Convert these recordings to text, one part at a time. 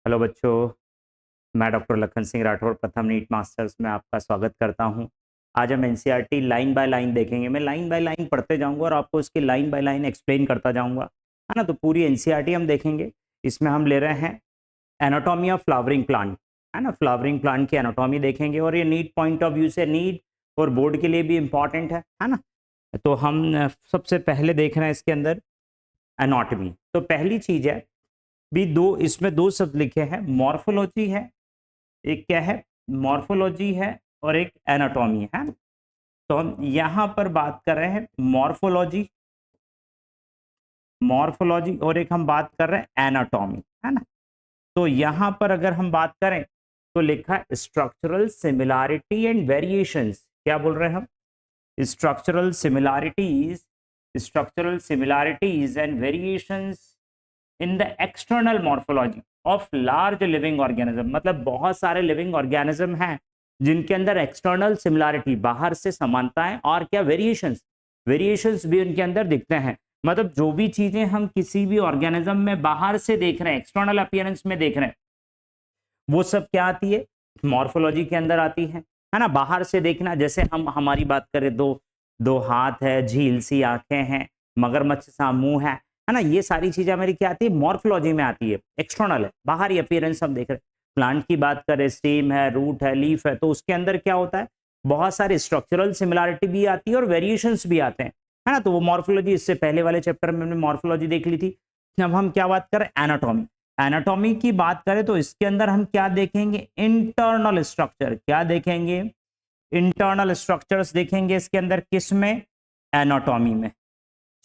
Hello बच्चों, मैं doctor Lakhan Singh Rathore प्रथम नीट मास्टर्स में आपका स्वागत करता हूं। आज हम एनसीईआरटी लाइन बाय लाइन देखेंगे। मैं लाइन बाय लाइन पढ़ते जाऊंगा और आपको उसकी लाइन बाय लाइन एक्सप्लेन करता जाऊंगा, है ना। तो पूरी एनसीईआरटी हम देखेंगे। इसमें हम ले रहे हैं एनाटॉमी ऑफ फ्लावरिंग प्लांट, है ना। फ्लावरिंग प्लांट की एनाटॉमी देखेंगे और ये नीट पॉइंट ऑफ व्यू से, नीट और बोर्ड के लिए भी इंपॉर्टेंट है ना। तो हम सबसे पहले देख रहे हैं इसके अंदर एनाटॉमी। तो पहली चीज है भी, दो इसमें दो शब्द लिखे हैं, मॉर्फोलॉजी है, एक क्या है, मॉर्फोलॉजी है, और एक एनाटॉमी है। तो हम यहां पर बात कर रहे हैं मॉर्फोलॉजी, मॉर्फोलॉजी, और एक हम बात कर रहे हैं एनाटॉमी, है ना। तो यहां पर अगर हम बात करें तो लिखा है स्ट्रक्चरल सिमिलैरिटी एंड वेरिएशंस। क्या बोल रहे हैं हम? Structural similarities, structural similarities and variations in the external morphology of large living organism. मतलब बहुत सारे लिविंग ऑर्गेनिज्म हैं जिनके अंदर एक्सटर्नल सिमिलैरिटी, बाहर से समानताएं, और क्या वेरिएशंस, वेरिएशंस भी उनके अंदर दिखते हैं। मतलब जो भी चीजें हम किसी भी ऑर्गेनिज्म में बाहर से देख रहे हैं, एक्सटर्नल अपीयरेंस में देख रहे हैं, वो सब क्या आती है, मॉर्फोलॉजी के अंदर आती है ना। बाहर से देखना, जैसे हम हमारी बात करें, दो दो हाथ है, झील सी आंखें हैं, मगरमच्छ सा मुंह है ना। ये सारी चीजें हमारी क्या आती है, मॉर्फोलॉजी में आती है, एक्सटर्नल है, बाहरी अपीयरेंस हम देख रहे हैं। प्लांट की बात करें, स्टेम है, रूट है, लीफ है, तो उसके अंदर क्या होता है, बहुत सारी स्ट्रक्चरल सिमिलैरिटी भी आती है और वेरिएशंस भी आते हैं, है ना। तो वो मॉर्फोलॉजी, इससे पहले वाले चैप्टर में हमने मॉर्फोलॉजी देख ली थी। अब हम क्या बात करें, एनाटॉमी। एनाटॉमी की बात करें तो इसके अंदर हम क्या देखेंगे, इंटरनल स्ट्रक्चर। क्या देखेंगे, इंटरनल स्ट्रक्चर्स देखेंगे इसके अंदर, किसमें, एनाटॉमी में।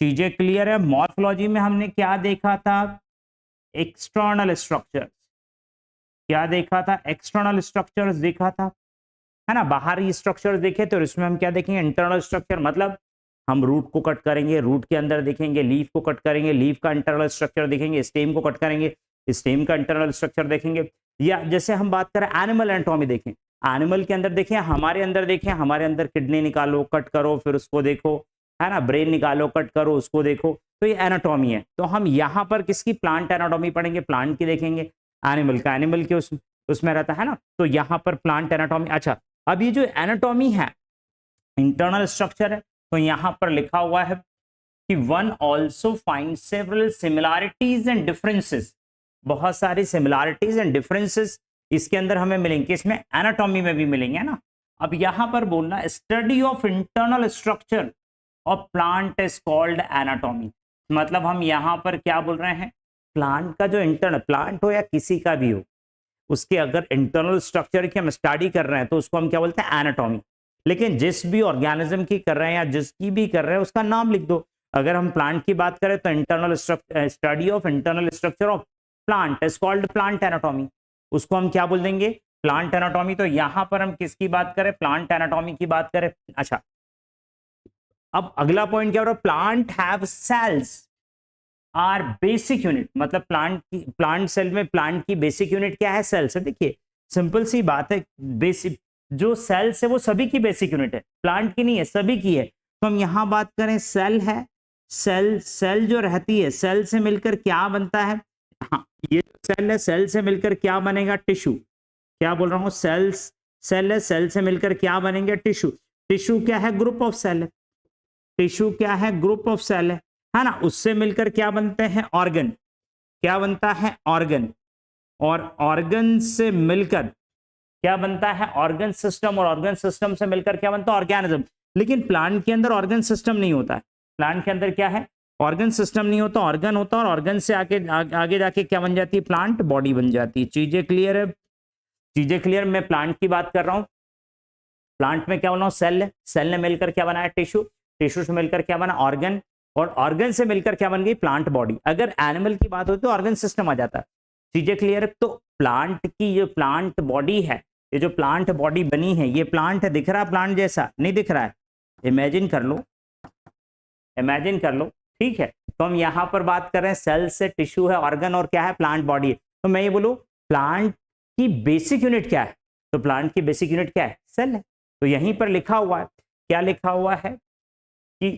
चीजें क्लियर है। मॉर्फोलॉजी में हमने क्या देखा था, एक्सटर्नल स्ट्रक्चर्स। क्या देखा था, एक्सटर्नल स्ट्रक्चर्स देखा था, है ना। बाहरी स्ट्रक्चर्स देखे तो इसमें हम क्या देखेंगे, इंटरनल स्ट्रक्चर। मतलब हम रूट को कट करेंगे, रूट के अंदर देखेंगे, लीफ को कट करेंगे, लीफ का इंटरनल स्ट्रक्चर देखेंगे, स्टेम को कट करेंगे, स्टेम का इंटरनल स्ट्रक्चर देखेंगे। या जैसे हम बात करें एनिमल एनाटॉमी, देखें एनिमल के अंदर, देखें हमारे अंदर, देखें हमारे अंदर किडनी निकालो, कट करो, फिर उसको देखो, है ना। ब्रेन निकालो, कट करो, उसको देखो, तो ये एनाटॉमी है। तो हम यहाँ पर किसकी, प्लांट एनाटॉमी पढ़ेंगे, प्लांट की देखेंगे, एनिमल का, एनिमल के उसमें रहता है ना। तो यहाँ पर प्लांट एनाटॉमी। अच्छा, अब ये जो एनाटॉमी है, इंटरनल स्ट्रक्चर है, तो यहां पर लिखा हुआ है कि one also find several similarities and differences. बहुत सारी सिमिलैरिटीज एंड डिफरेंसेस इसके अंदर हमें मिलेंगे, इसमें एनाटॉमी में भी मिलेंगे ना। अब यहां पर बोलना, study of internal structure of plant is called anatomy. मतलब हम यहां पर क्या बोल रहे हैं, प्लांट का जो इंटरनल, प्लांट हो या किसी का भी हो, उसके अगर इंटरनल स्ट्रक्चर की हम स्टडी कर रहे हैं तो उसको हम क्या बोलते हैं, एनाटॉमी। लेकिन जिस भी ऑर्गेनिज्म की कर रहे हैं या जिसकी भी कर रहे हैं, उसका नाम लिख दो। अगर हम प्लांट की बात करें तो internal study of internal structure of plant is called plant anatomy. उसको हम क्या बोल देंगे, प्लांट एनाटॉमी। तो यहां पर हम किसकी बात करें, प्लांट एनाटॉमी की बात करें। अच्छा, अब अगला पॉइंट क्या हो रहा है, plant have cells are basic unit. मतलब प्लांट सेल में प्लांट की बेसिक यूनिट क्या है, सेल्स है। देखिए सिंपल सी बात है, बेसिक जो सेल्स है वो सभी की बेसिक यूनिट है, प्लांट की नहीं है, सभी की है। तो हम यहां बात करें, सेल है, सेल जो रहती है, सेल से मिलकर क्या बनता है, हाँ ये सेल है, सेल से मिलकर क्या बनेगा, टिश्यू। क्या बोल रहा हूं, सेल्स, सेल है, सेल से मिलकर क्या बनेंगे, टिश्यू। टिश्यू क्या है, ग्रुप ऑफ सेल है। टिश्यू क्या है, ग्रुप ऑफ सेल है ना। उससे मिलकर क्या बनते हैं, ऑर्गन। क्या बनता है, ऑर्गन। और ऑर्गन से मिलकर क्या बनता है, ऑर्गन सिस्टम। और ऑर्गन सिस्टम से मिलकर क्या बनता है, ऑर्गेनिज्म। लेकिन प्लांट के अंदर ऑर्गन सिस्टम नहीं होता है। प्लांट के अंदर क्या है, ऑर्गन सिस्टम नहीं होता, ऑर्गन होता है। और ऑर्गन से आगे जाके क्या बन जाती है, प्लांट बॉडी बन जाती है। चीजें क्लियर है, चीजें क्लियर। मैं प्लांट की बात कर रहा हूं, प्लांट में क्या बोल रहा हूं, सेल है, सेल ने मिलकर क्या बनाया, टिश्यू, टिश्यू से मिलकर क्या बना, ऑर्गन, और ऑर्गन से मिलकर क्या बन गई, प्लांट बॉडी। अगर एनिमल की बात होती तो ऑर्गन सिस्टम आ जाता है। चीजें क्लियर है। तो प्लांट की जो प्लांट बॉडी है, ये जो प्लांट बॉडी बनी है, ये प्लांट दिख रहा है, प्लांट जैसा नहीं दिख रहा है, इमेजिन कर लो, इमेजिन कर लो, ठीक है। तो हम यहां पर बात कर रहे हैं, सेल से टिश्यू है, ऑर्गन, और क्या है, प्लांट बॉडी है। तो मैं ये बोलूं, प्लांट की बेसिक यूनिट क्या है, तो प्लांट की बेसिक यूनिट क्या है, सेल है। तो यहीं पर लिखा हुआ है, क्या लिखा हुआ है कि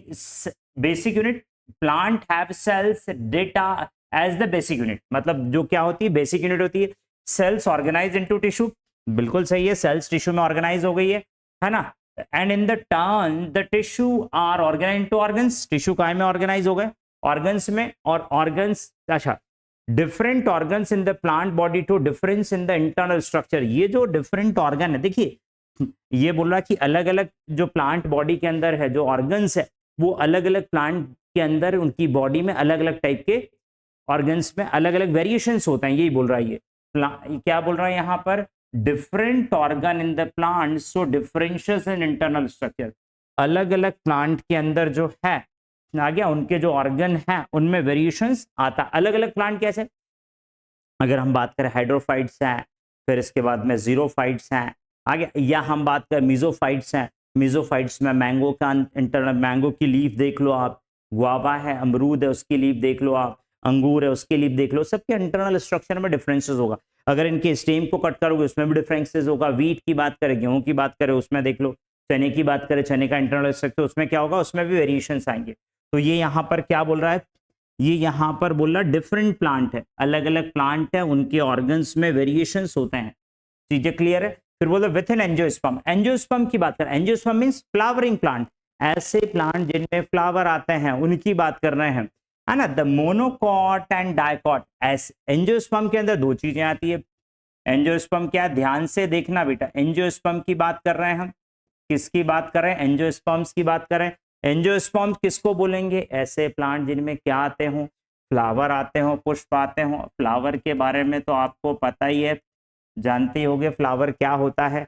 basic unit, plant have cells data as the basic unit. मतलब जो क्या होती है, बेसिक यूनिट होती है। सेल्स ऑर्गेनाइज इनटू टिश्यू, बिल्कुल सही है, सेल्स टिश्यू में ऑर्गेनाइज हो गई है ना। And in the turn the tissue are organise to organs, tissue काय में ऑर्गेनाइज हो गए, ऑर्गन्स में, और ऑर्गन्स, अच्छा, different organs in the plant body to difference in the internal structure. ये जो डिफरेंट ऑर्गन है, देखिए ये बोल रहा कि अलग अलग जो प्लांट बॉडी के अंदर है जो ऑर्गन्स है, वो अलग अलग प्लांट के अंदर उनकी बॉडी में अलग अलग टाइप के ऑर्गन्स में अलग अलग वेरिएशंस होते हैं, यही बोल रहा है ये। क्या बोल रहा है यहाँ पर, different organ in the plant so differentiates in internal structure, अलग अलग प्लांट के अंदर जो है आ गया, उनके जो ऑर्गन है उनमें वेरिएशंस आता। अलग अलग प्लांट कैसे, अगर हम बात करें हाइड्रोफाइट्स हैं, फिर इसके बाद में जीरोफाइट्स हैं आगे, या हम बात करें मीजोफाइट्स हैं, मीजोफाइट्स में मैंगो का इंटरनल, मैंगो की लीफ देख लो आप, गुआवा है, अमरूद है उसकी लीफ देख लो आप, अंगूर है उसकी लीफ देख लो, सबके इंटरनल स्ट्रक्चर में डिफरेंसेस होगा। अगर इनके स्टेम को कट करोगे उसमें भी डिफरेंसेस होगा। वीट की बात करें, गेहूं की बात करें, उसमें देख लो, चने की बात करें, चने का इंटरनल स्ट्रक्चर उसमें क्या होगा, उसमें भी वेरिएशंस आएंगे। तो ये यहाँ पर क्या बोल रहा है, ये यहाँ पर बोल रहा डिफरेंट प्लांट है, अलग अलग प्लांट है, उनके ऑर्गन्स में वेरिएशंस होते हैं। चीजें क्लियर है। फिर बोलो विथ इन एंजियोस्पर्म, एंजियोस्पर्म की बात करें, एंजियोस्पर्म मींस फ्लावरिंग प्लांट, ऐसे प्लांट जिनमें फ्लावर आते हैं उनकी बात कर रहे हैं, है ना। The monocot and dicot, angiosperm के अंदर दो चीजें आती है। एंजियोस्पर्म क्या है, ध्यान से देखना बेटा, एंजियोस्पर्म की बात कर रहे हैं हम, किसकी बात कर रहे हैं, एंजियोस्पर्म्स की बात करें। एंजियोस्पर्म किसको बोलेंगे, ऐसे प्लांट जिनमें क्या आते हो, फ्लावर आते हो, पुष्प आते हो। फ्लावर के बारे में तो आपको पता ही है, जानते होगे फ्लावर क्या होता है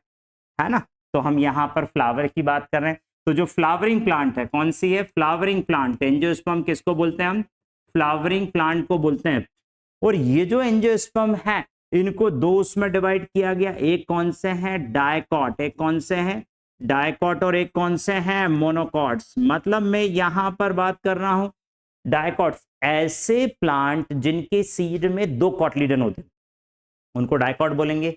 ना। तो हम यहाँ पर फ्लावर की बात कर रहे हैं। तो जो फ्लावरिंग प्लांट है, कौन सी है, फ्लावरिंग प्लांट। एंजियोस्पर्म किसको बोलते हैं हम, फ्लावरिंग प्लांट को बोलते हैं। और ये जो एंजियोस्पर्म है इनको दो उसमें डिवाइड किया गया, एक कौन से हैं, डायकॉट, एक कौन से हैं, डायकॉट, और एक कौन से हैं, मोनोकॉट्स। मतलब मैं यहां पर बात कर रहा हूं डायकॉट्स, ऐसे प्लांट जिनके सीड में दो कॉटलीडन होते हैं उनको डायकॉट बोलेंगे,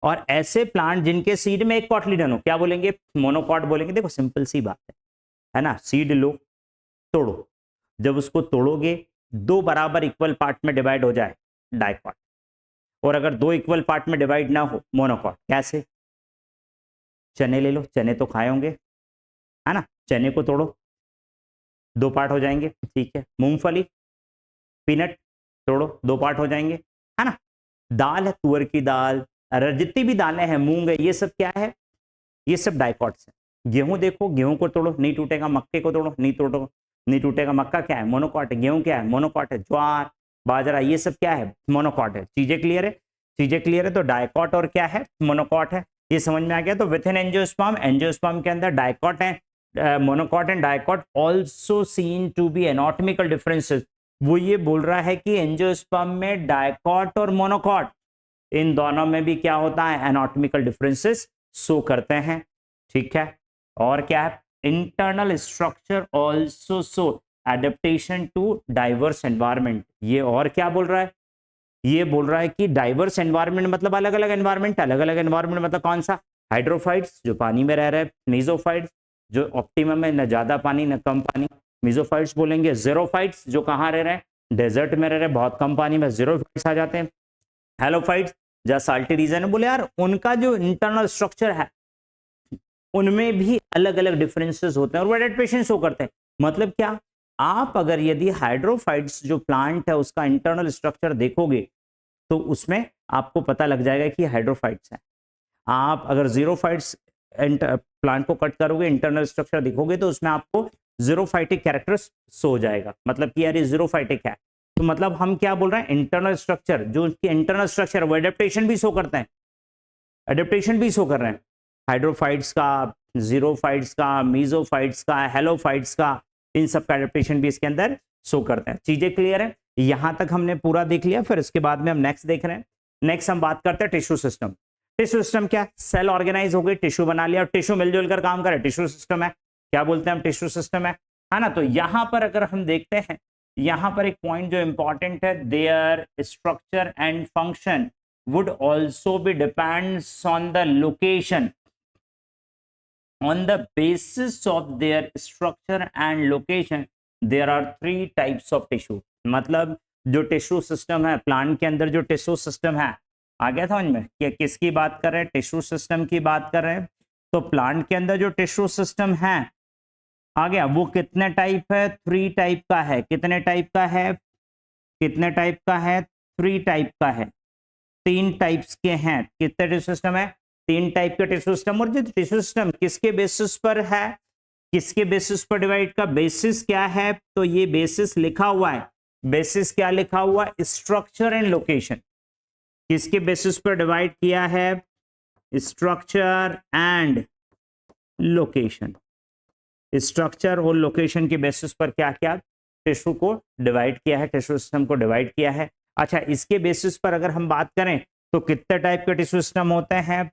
और ऐसे प्लांट जिनके सीड में एक कॉटलीडन हो, क्या बोलेंगे, मोनोकॉट बोलेंगे। देखो सिंपल सी बात है ना। सीड लो, तोड़ो, जब उसको तोड़ोगे दो बराबर इक्वल पार्ट में डिवाइड हो जाए, डायकॉट, और अगर दो इक्वल पार्ट में डिवाइड ना हो, मोनोकॉट। कैसे, चने ले लो, चने तो खाए होंगे, है ना, चने को तोड़ो, दो पार्ट हो जाएंगे, ठीक है। मूंगफली, पीनट, तोड़ो, दो पार्ट हो जाएंगे, है ना। दाल है, तुअर की दाल, अरहर, जितनी भी दालें हैं, मूंग है, ये सब क्या है, ये सब डाइकॉट्स है। गेहूं देखो, गेहूं को तोड़ो, नहीं टूटेगा, मक्के को तोड़ो, नहीं तोड़ो, नहीं टूटेगा। मक्का क्या है, मोनोकॉट है। गेहूं क्या है, मोनोकॉट है। ज्वार, बाजरा, ये सब क्या है, मोनोकॉट है। चीजें क्लियर है, चीजें क्लियर है। तो डाइकॉट और क्या है, मोनोकॉट है, ये समझ में आ गया। तो विथ इन एंजियोस्पर्म, एंजियोस्पर्म के अंदर डाइकॉट है, monocot and dicot also seen to be anatomical differences. वो ये बोल रहा है कि एंजियोस्पर्म में डाइकॉट और मोनोकॉट, इन दोनों में भी क्या होता है, एनाटॉमिकल डिफरेंसेस शो करते हैं, ठीक है। और क्या है, internal structure also show adaptation to diverse environment. ये और क्या बोल रहा है, ये बोल रहा है कि डाइवर्स एनवायरमेंट मतलब अलग अलग एनवायरमेंट, अलग अलग एनवायरमेंट मतलब कौन सा, हाइड्रोफाइट्स जो पानी में रह रहे हैं, मीजोफाइट्स जो ऑप्टिमम है, न ज्यादा पानी न कम पानी, मीजोफाइट्स बोलेंगे। जीरोफाइट्स जो कहाँ रह रहे हैं, डेजर्ट में रह रहे हैं, बहुत कम पानी में, जीरोफाइट्स आ जाते हैं। हेलोफाइट्स जहाँ साल्टी रीजन है, बोले यार उनका जो इंटरनल स्ट्रक्चर है उनमें भी अलग अलग डिफरेंसेस होते हैं और वो एडेप्टेशन शो करते हैं। मतलब क्या, आप अगर यदि हाइड्रोफाइट्स जो प्लांट है उसका इंटरनल स्ट्रक्चर देखोगे तो उसमें आपको पता लग जाएगा कि हाइड्रोफाइट्स है। आप अगर जीरोफाइट्स प्लांट को कट करोगे, इंटरनल स्ट्रक्चर देखोगे तो उसमें आपको जीरोफाइटिक कैरेक्टर्स शो हो जाएगा, मतलब कि यार ये जीरोफाइटिक है। तो मतलब हम क्या बोल रहे हैं, इंटरनल स्ट्रक्चर, जो उसके इंटरनल स्ट्रक्चर वो एडेप्टेशन भी शो करते हैं, एडेप्टेशन भी शो कर रहे हैं। हाइड्रोफाइट्स का, जीरोफाइट्स का, मीजोफाइट्स का, हेलोफाइट्स का, इन सब का एडेप्टेशन भी इसके अंदर शो करते हैं। चीजें क्लियर है, यहां तक हमने पूरा देख लिया। फिर इसके बाद में हम नेक्स्ट देख रहे हैं। नेक्स्ट हम बात करते हैं टिश्यू सिस्टम। टिश्यू सिस्टम क्या, सेल ऑर्गेनाइज हो गई, टिश्यू बना लिया और टिश्यू मिलजुल कर काम करे, टिश्यू सिस्टम है। क्या बोलते हैं हम, टिश्यू सिस्टम है ना। तो यहां पर अगर हम देखते हैं, यहां पर एक पॉइंट जो इंपॉर्टेंट है, there structure and function would also be depends on the location. On the basis of their structure and location, there are three types of tissue. मतलब जो टिश्यू सिस्टम है, प्लांट के अंदर जो टिश्यू सिस्टम है आ गया समझ में कि किसकी बात कर रहे हैं, टिश्यू सिस्टम की बात कर रहे हैं। तो प्लांट के अंदर जो टिश्यू सिस्टम है आ गया, वो कितने टाइप है, 3 टाइप का है। कितने टाइप का है, कितने टाइप का है, 3 टाइप का है, 3 टाइप्स के हैं। कितने टिश्यू सिस्टम है, 3 टाइप के टिश्यू सिस्टम। और जो टिश्यू सिस्टम किसके बेसिस पर है, किसके बेसिस पर डिवाइड का बेसिस क्या है, तो ये बेसिस लिखा हुआ है। बेसिस क्या लिखा हुआ, स्ट्रक्चर एंड लोकेशन। किसके बेसिस पर डिवाइड किया है, स्ट्रक्चर एंड लोकेशन। स्ट्रक्चर और लोकेशन के बेसिस पर क्या क्या टिश्यू को डिवाइड किया है, टिश्यू सिस्टम को डिवाइड किया है। अच्छा, इसके बेसिस पर अगर हम बात करें तो कितने टाइप के टिश्यू सिस्टम होते हैं,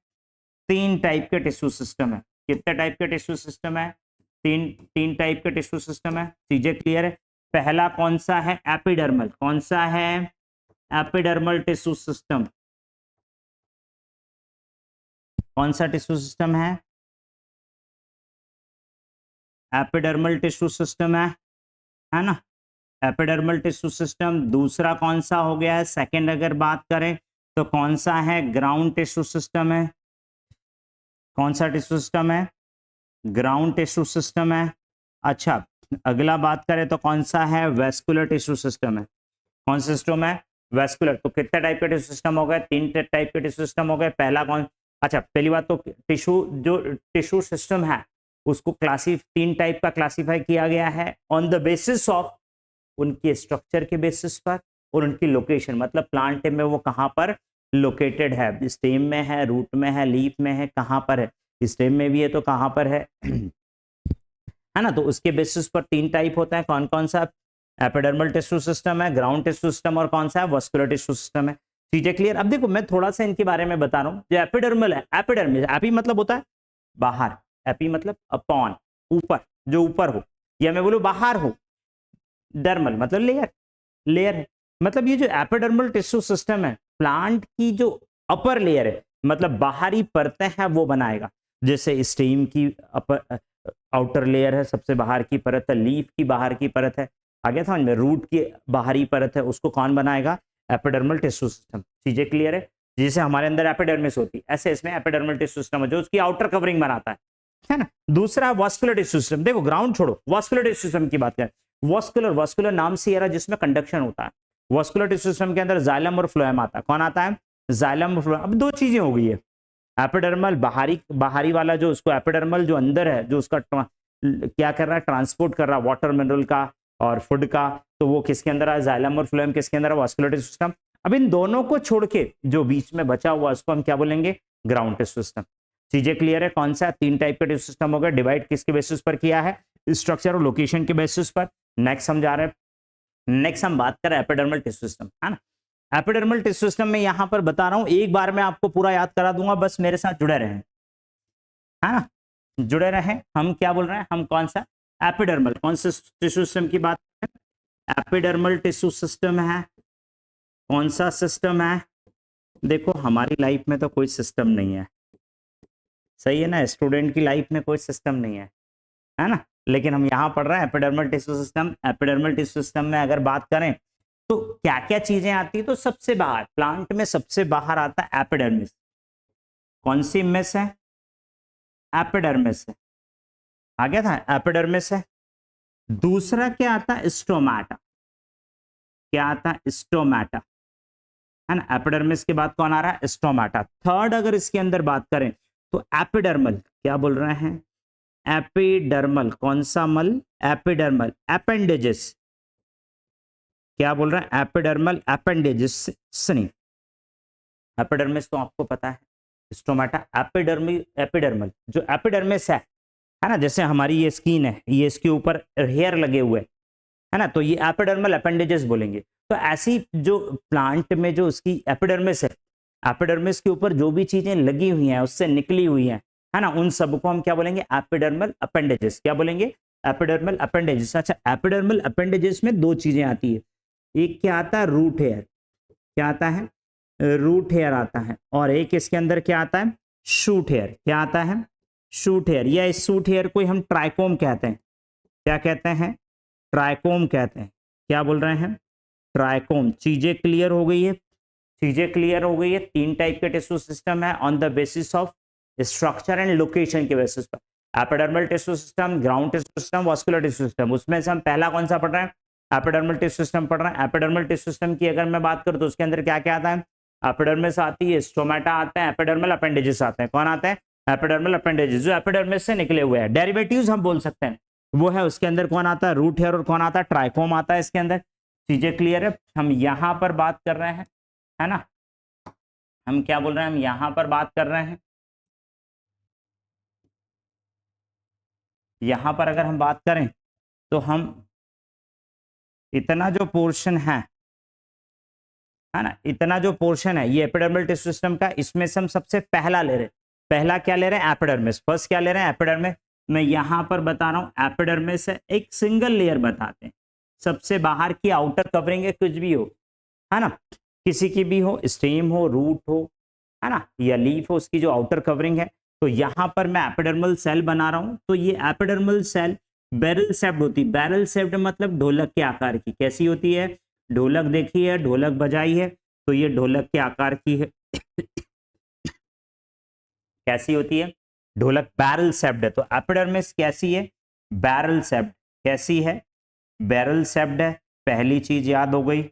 3 टाइप के टिश्यू सिस्टम है। कितने टाइप के टिश्यू सिस्टम है, तीन टाइप के टिश्यू सिस्टम है। चीजें क्लियर है। पहला कौन सा है, एपिडर्मल। कौन सा है, एपिडर्मल टिश्यू सिस्टम। कौन सा टिश्यू सिस्टम है, एपिडर्मल टिश्यू सिस्टम है ना, एपिडर्मल टिश्यू सिस्टम। दूसरा कौन सा हो गया है, सेकंड अगर बात करें तो कौन सा है, ग्राउंड टिश्यू सिस्टम है। कौन सा टिश्यू सिस्टम है, ग्राउंड टिश्यू सिस्टम है। अच्छा, अगला बात करें तो कौन सा है, वेस्कुलर टिश्यू सिस्टम है। कौन सा सिस्टम है, वेस्कुलर। तो कितने टाइप के टिश्यू सिस्टम हो गए, 3 टाइप के टिश्यू सिस्टम हो गए। पहला कौन, अच्छा पहली बात तो टिश्यू, जो टिश्यू सिस्टम है उसको 3 टाइप का क्लासीफाई किया गया है ऑन द बेसिस ऑफ उनके स्ट्रक्चर के बेसिस पर और उनकी लोकेशन, मतलब प्लांट में वो कहाँ पर लोकेटेड है, स्टेम में है, रूट में है, लीफ में है, कहाँ पर है, स्टेम में भी है तो कहाँ पर है है ना। तो उसके बेसिस पर 3 टाइप होता है। कौन कौन सा, एपिडर्मल टिश्यू सिस्टम है, ग्राउंड टिश्यू सिस्टम और कौन सा है, वस्कुलर टिश्यू सिस्टम है। चीजें क्लियर। अब देखो मैं थोड़ा सा इनके बारे में बता रहा हूँ। जो एपिडर्मल है, एपिडर्मिस, एपी मतलब होता है बाहर, एपी मतलब अपॉन, ऊपर, जो ऊपर हो, या मैं बोलूं बाहर हो। डर्मल मतलब लेयर, लेयर है। मतलब ये जो एपिडर्मल टिश्यू सिस्टम है, प्लांट की जो अपर लेयर है, मतलब बाहरी परतें हैं वो बनाएगा। जैसे स्टेम की अपर आउटर लेयर है, सबसे बाहर की परत है, लीफ की बाहर की परत है, आगे समझ में, रूट की बाहरी परत है, उसको कौन बनाएगा, एपिडर्मल टिश्यू सिस्टम। चीजें क्लियर है। जैसे हमारे अंदर एपिडर्मिस होती है, ऐसे इसमें एपिडर्मल टिश्यू सिस्टम है जो उसकी आउटर कवरिंग बनाता है ना। दूसरा वास्कुलर टिश्यू सिस्टम। देखो ग्राउंड छोड़ो, वास्कुलर टिश्यू सिस्टम की बात करें। वास्कुलर, वास्कुलर नाम से यार जिसमें कंडक्शन होता है। वास्कुलर टिश्यू सिस्टम के अंदर जाइलम और फ्लोएम आता है। कौन आता है, जाइलम और फ्लोएम। अब 2 चीजें हो गई है, एपिडर्मल बाहरी, बाहरी वाला जो उसको एपिडर्मल जो अंदर है, जो उसका क्या कर रहा है, ट्रांसपोर्ट कर रहा है वाटर मिनरल का और फूड का, तो वो किसके अंदर है, जाइलम और फ्लोएम किसके अंदर है, वास्कुलर टिश्यू सिस्टम। अब इन दोनों को छोड़ के जो बीच में बचा हुआ उसको हम क्या बोलेंगे, ग्राउंड टिश्यू सिस्टम। चीजें क्लियर है। कौन सा, 3 टाइप के टिश्यू सिस्टम हो गए। डिवाइड किसके बेसिस पर किया है, स्ट्रक्चर और लोकेशन के बेसिस पर। नेक्स्ट समझा रहे हैं। नेक्स्ट हम बात करें एपिडर्मल टिश्यू सिस्टम, है ना। एपिडर्मल टिश्यू सिस्टम में यहां पर बता रहा हूं, एक बार मैं आपको पूरा याद करा दूंगा, बस मेरे साथ जुड़े रहें, है ना, जुड़े रहें। हम क्या बोल रहे हैं, हम कौन सा, एपिडर्मल, कौन सा टिश्यू सिस्टम की बात कर रहे हैं, एपिडर्मल टिश्यू सिस्टम है। कौन सा सिस्टम है, देखो हमारी लाइफ में तो कोई सिस्टम नहीं है, सही है ना, स्टूडेंट की लाइफ में कोई सिस्टम नहीं है ना, लेकिन हम यहाँ पढ़ रहे हैं epidermal tissue system. Epidermal tissue system में अगर बात करें तो क्या क्या चीजें आती है, तो सबसे बाहर, प्लांट में सबसे बाहर आता है एपिडर्मिस। कौन सी मिस है, एपिडर्मिस है, आ गया था, एपिडर्मिस है। दूसरा क्या आता है, स्टोमाटा। क्या आता है, स्टोमाटा, है ना। एपिडर्मिस के बाद कौन आ रहा है, स्टोमाटा। थर्ड अगर इसके अंदर बात करें तो एपिडर्मल, क्या बोल रहे हैं, एपिडर्मल, कौन सा मल, एपिडर्मल अपेंडेजेस। क्या बोल रहे हैं, एपिडर्मल अपेंडेजेस नहीं, एपिडर्मिस तो आपको पता है, स्टोमाटा, एपिडर्मल जो एपिडर्मिस है ना, जैसे हमारी ये स्किन है, ये इसके ऊपर हेयर लगे हुए है ना, तो ये एपिडर्मल अपेंडेजेस बोलेंगे। तो ऐसी जो प्लांट में जो उसकी एपिडर्मिस है, एपिडर्मिस के ऊपर जो भी चीजें लगी हुई हैं, उससे निकली हुई हैं, है ना, उन सबको हम क्या बोलेंगे, एपिडर्मल अपेंडेजेस। क्या बोलेंगे, एपिडर्मल अपेंडेजेस। अच्छा, एपिडर्मल अपेंडेजेस में 2 चीजें आती है, एक क्या आता है, रूट हेयर। क्या आता है, रूट हेयर आता है, और एक इसके अंदर क्या आता है, शूट हेयर। क्या आता है, शूट हेयर, या इस शूट हेयर को हम ट्राइकोम कहते हैं। क्या कहते हैं, ट्राइकोम कहते हैं। क्या बोल रहे हैं, ट्राइकोम। चीजें क्लियर हो गई है, चीजें क्लियर हो गई है। 3 टाइप के टिश्यू सिस्टम है on the basis of structure and location के बेसिस पर। Epidermal tissue system, ground tissue system, vascular tissue system. उसमें से हम पहला कौन सा पढ़ रहे हैं? एपिडर्मल टिश्यू सिस्टम पढ़ रहे हैं। एपिडर्मल टिश्यू सिस्टम की अगर मैं बात करूं तो उसके अंदर क्या क्या आता है? एपिडर्मिस आती है, स्टोमेटा आता है, एपिडर्मल अपेंडेजेस आते हैं। कौन आते हैं? एपिडर्मल अपेंडेजेस, जो एपिडर्मिस से निकले हुए हैं, डेरिवेटिव्स हम बोल सकते हैं, वो है। उसके अंदर कौन आता है? Root hair. और कौन आता है? ट्राइकोम आता है इसके अंदर। चीजें क्लियर है? हम यहां पर बात कर रहे हैं, है ना, हम क्या बोल रहे हैं? हम यहां पर बात कर रहे हैं, यहां पर अगर हम बात करें तो हम इतना जो पोर्शन है ना, इतना जो पोर्शन है ये एपिडर्मल टिश्यू सिस्टम का, इसमें से हम सबसे पहला ले रहे हैं। पहला क्या ले रहे हैं? एपिडर्मिस। फर्स्ट क्या ले रहे हैं? एपिडर्मिस। मैं यहां पर बता रहा हूं एपिडर्मिस है एक सिंगल लेयर बताते हैं, सबसे बाहर की आउटर कवरिंग है, कुछ भी हो, है ना, किसी की भी हो, स्टेम हो, रूट हो, है ना, या लीफ हो, उसकी जो आउटर कवरिंग है। तो यहां पर मैं एपिडर्मल सेल बना रहा हूं। तो ये एपिडर्मल सेल बैरल शेप्ड होती है। बैरल शेप्ड मतलब ढोलक के आकार की। कैसी होती है? ढोलक देखी है, ढोलक बजाई है, तो ये ढोलक के आकार की है। कैसी होती है? ढोलक बैरल शेप्ड है। तो एपिडर्मिस कैसी है? Barrel shaped. कैसी है? बैरल शेप्ड है। पहली चीज याद हो गई,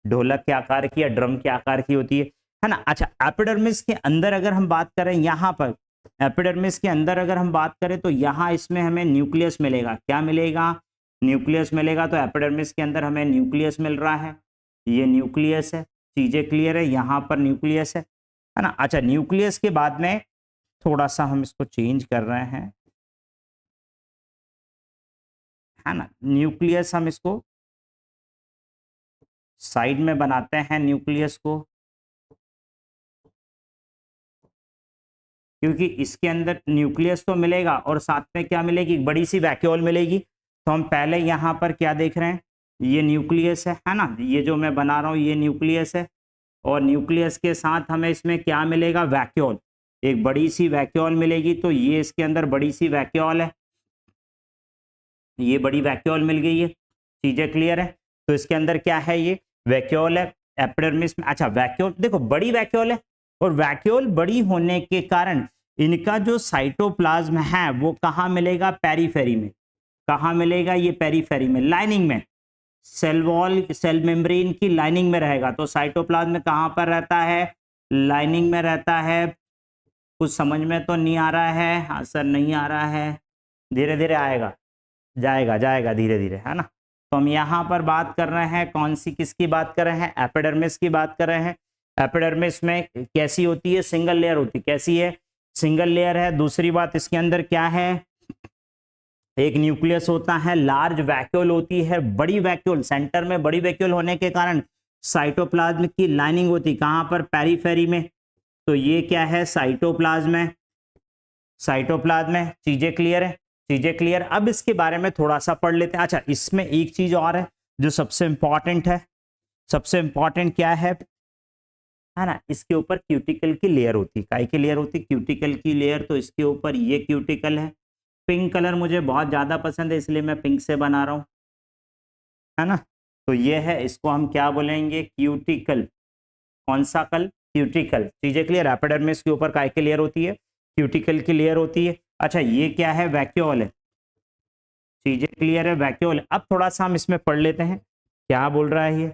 ढोलक के आकार की या ड्रम के आकार की होती है ना। अच्छा, एपिडर्मिस के अंदर अगर हम बात करें, यहां पर एपिडर्मिस के अंदर अगर हम बात करें तो यहां इसमें हमें न्यूक्लियस मिलेगा। क्या मिलेगा? न्यूक्लियस मिलेगा। तो एपिडर्मिस के अंदर हमें न्यूक्लियस मिल रहा है, ये न्यूक्लियस है। चीजें क्लियर है? यहां पर न्यूक्लियस है ना। अच्छा, न्यूक्लियस के बाद में थोड़ा सा हम इसको चेंज कर रहे हैं, है ना, न्यूक्लियस हम इसको साइड में बनाते हैं न्यूक्लियस को, क्योंकि इसके अंदर न्यूक्लियस तो मिलेगा और साथ में क्या मिलेगी? एक बड़ी सी वैक्यूल मिलेगी। तो हम पहले यहाँ पर क्या देख रहे हैं? ये न्यूक्लियस है ना, ये जो मैं बना रहा हूँ ये न्यूक्लियस है। और न्यूक्लियस के साथ हमें इसमें क्या मिलेगा? वैक्यूल। एक बड़ी सी वैक्यूल मिलेगी। तो ये इसके अंदर बड़ी सी वैक्यूल है, ये बड़ी वैक्यूल मिल गई है। चीजें क्लियर है? तो इसके अंदर क्या है? ये वैक्यूल है एपिडर्मिस में। अच्छा, वैक्यूल देखो बड़ी वैक्यूल है, और वैक्यूल बड़ी होने के कारण इनका जो साइटोप्लाज्म है वो कहाँ मिलेगा? पेरीफेरी में। कहाँ मिलेगा? ये पेरीफेरी में, लाइनिंग में, सेल वॉल, सेल मेम्ब्रेन की लाइनिंग में रहेगा। तो साइटोप्लाज्म कहाँ पर रहता है? लाइनिंग में रहता है। कुछ समझ में तो नहीं आ रहा है? हाँ सर, नहीं आ रहा है, धीरे धीरे आएगा, जाएगा जाएगा धीरे धीरे, है ना। तो हम यहाँ पर बात कर रहे हैं कौन सी, किसकी बात कर रहे हैं? एपिडर्मिस की बात कर रहे हैं। एपिडर्मिस में कैसी होती है? सिंगल लेयर होती है। कैसी है? सिंगल लेयर है। दूसरी बात, इसके अंदर क्या है? एक न्यूक्लियस होता है, लार्ज वैक्यूल होती है, बड़ी वैक्यूल, सेंटर में बड़ी वैक्यूल होने के कारण साइटोप्लाज्म की लाइनिंग होती है कहाँ पर? पेरीफेरी में। तो ये क्या है? साइटोप्लाज्म है, साइटोप्लाज्म है। चीजें क्लियर है? चीजें क्लियर। अब इसके बारे में थोड़ा सा पढ़ लेते हैं। अच्छा, इसमें एक चीज और है जो सबसे इंपॉर्टेंट है। सबसे इंपॉर्टेंट क्या है ना, इसके ऊपर क्यूटिकल की लेयर होती है। काय की लेयर होती है? क्यूटिकल की लेयर। तो इसके ऊपर ये क्यूटिकल है। पिंक कलर मुझे बहुत ज्यादा पसंद है, इसलिए मैं पिंक से बना रहा हूं, है ना। तो ये है, इसको हम क्या बोलेंगे? क्यूटिकल। कौन सा कल? क्यूटिकल। चीजें क्लियर? एपिडर्मिस के ऊपर काय की लेयर होती है? क्यूटिकल की लेयर होती है। अच्छा, ये क्या है? वैक्यूल है। चीजें क्लियर है? वैक्यूल। अब थोड़ा सा हम इसमें पढ़ लेते हैं क्या बोल रहा है ये।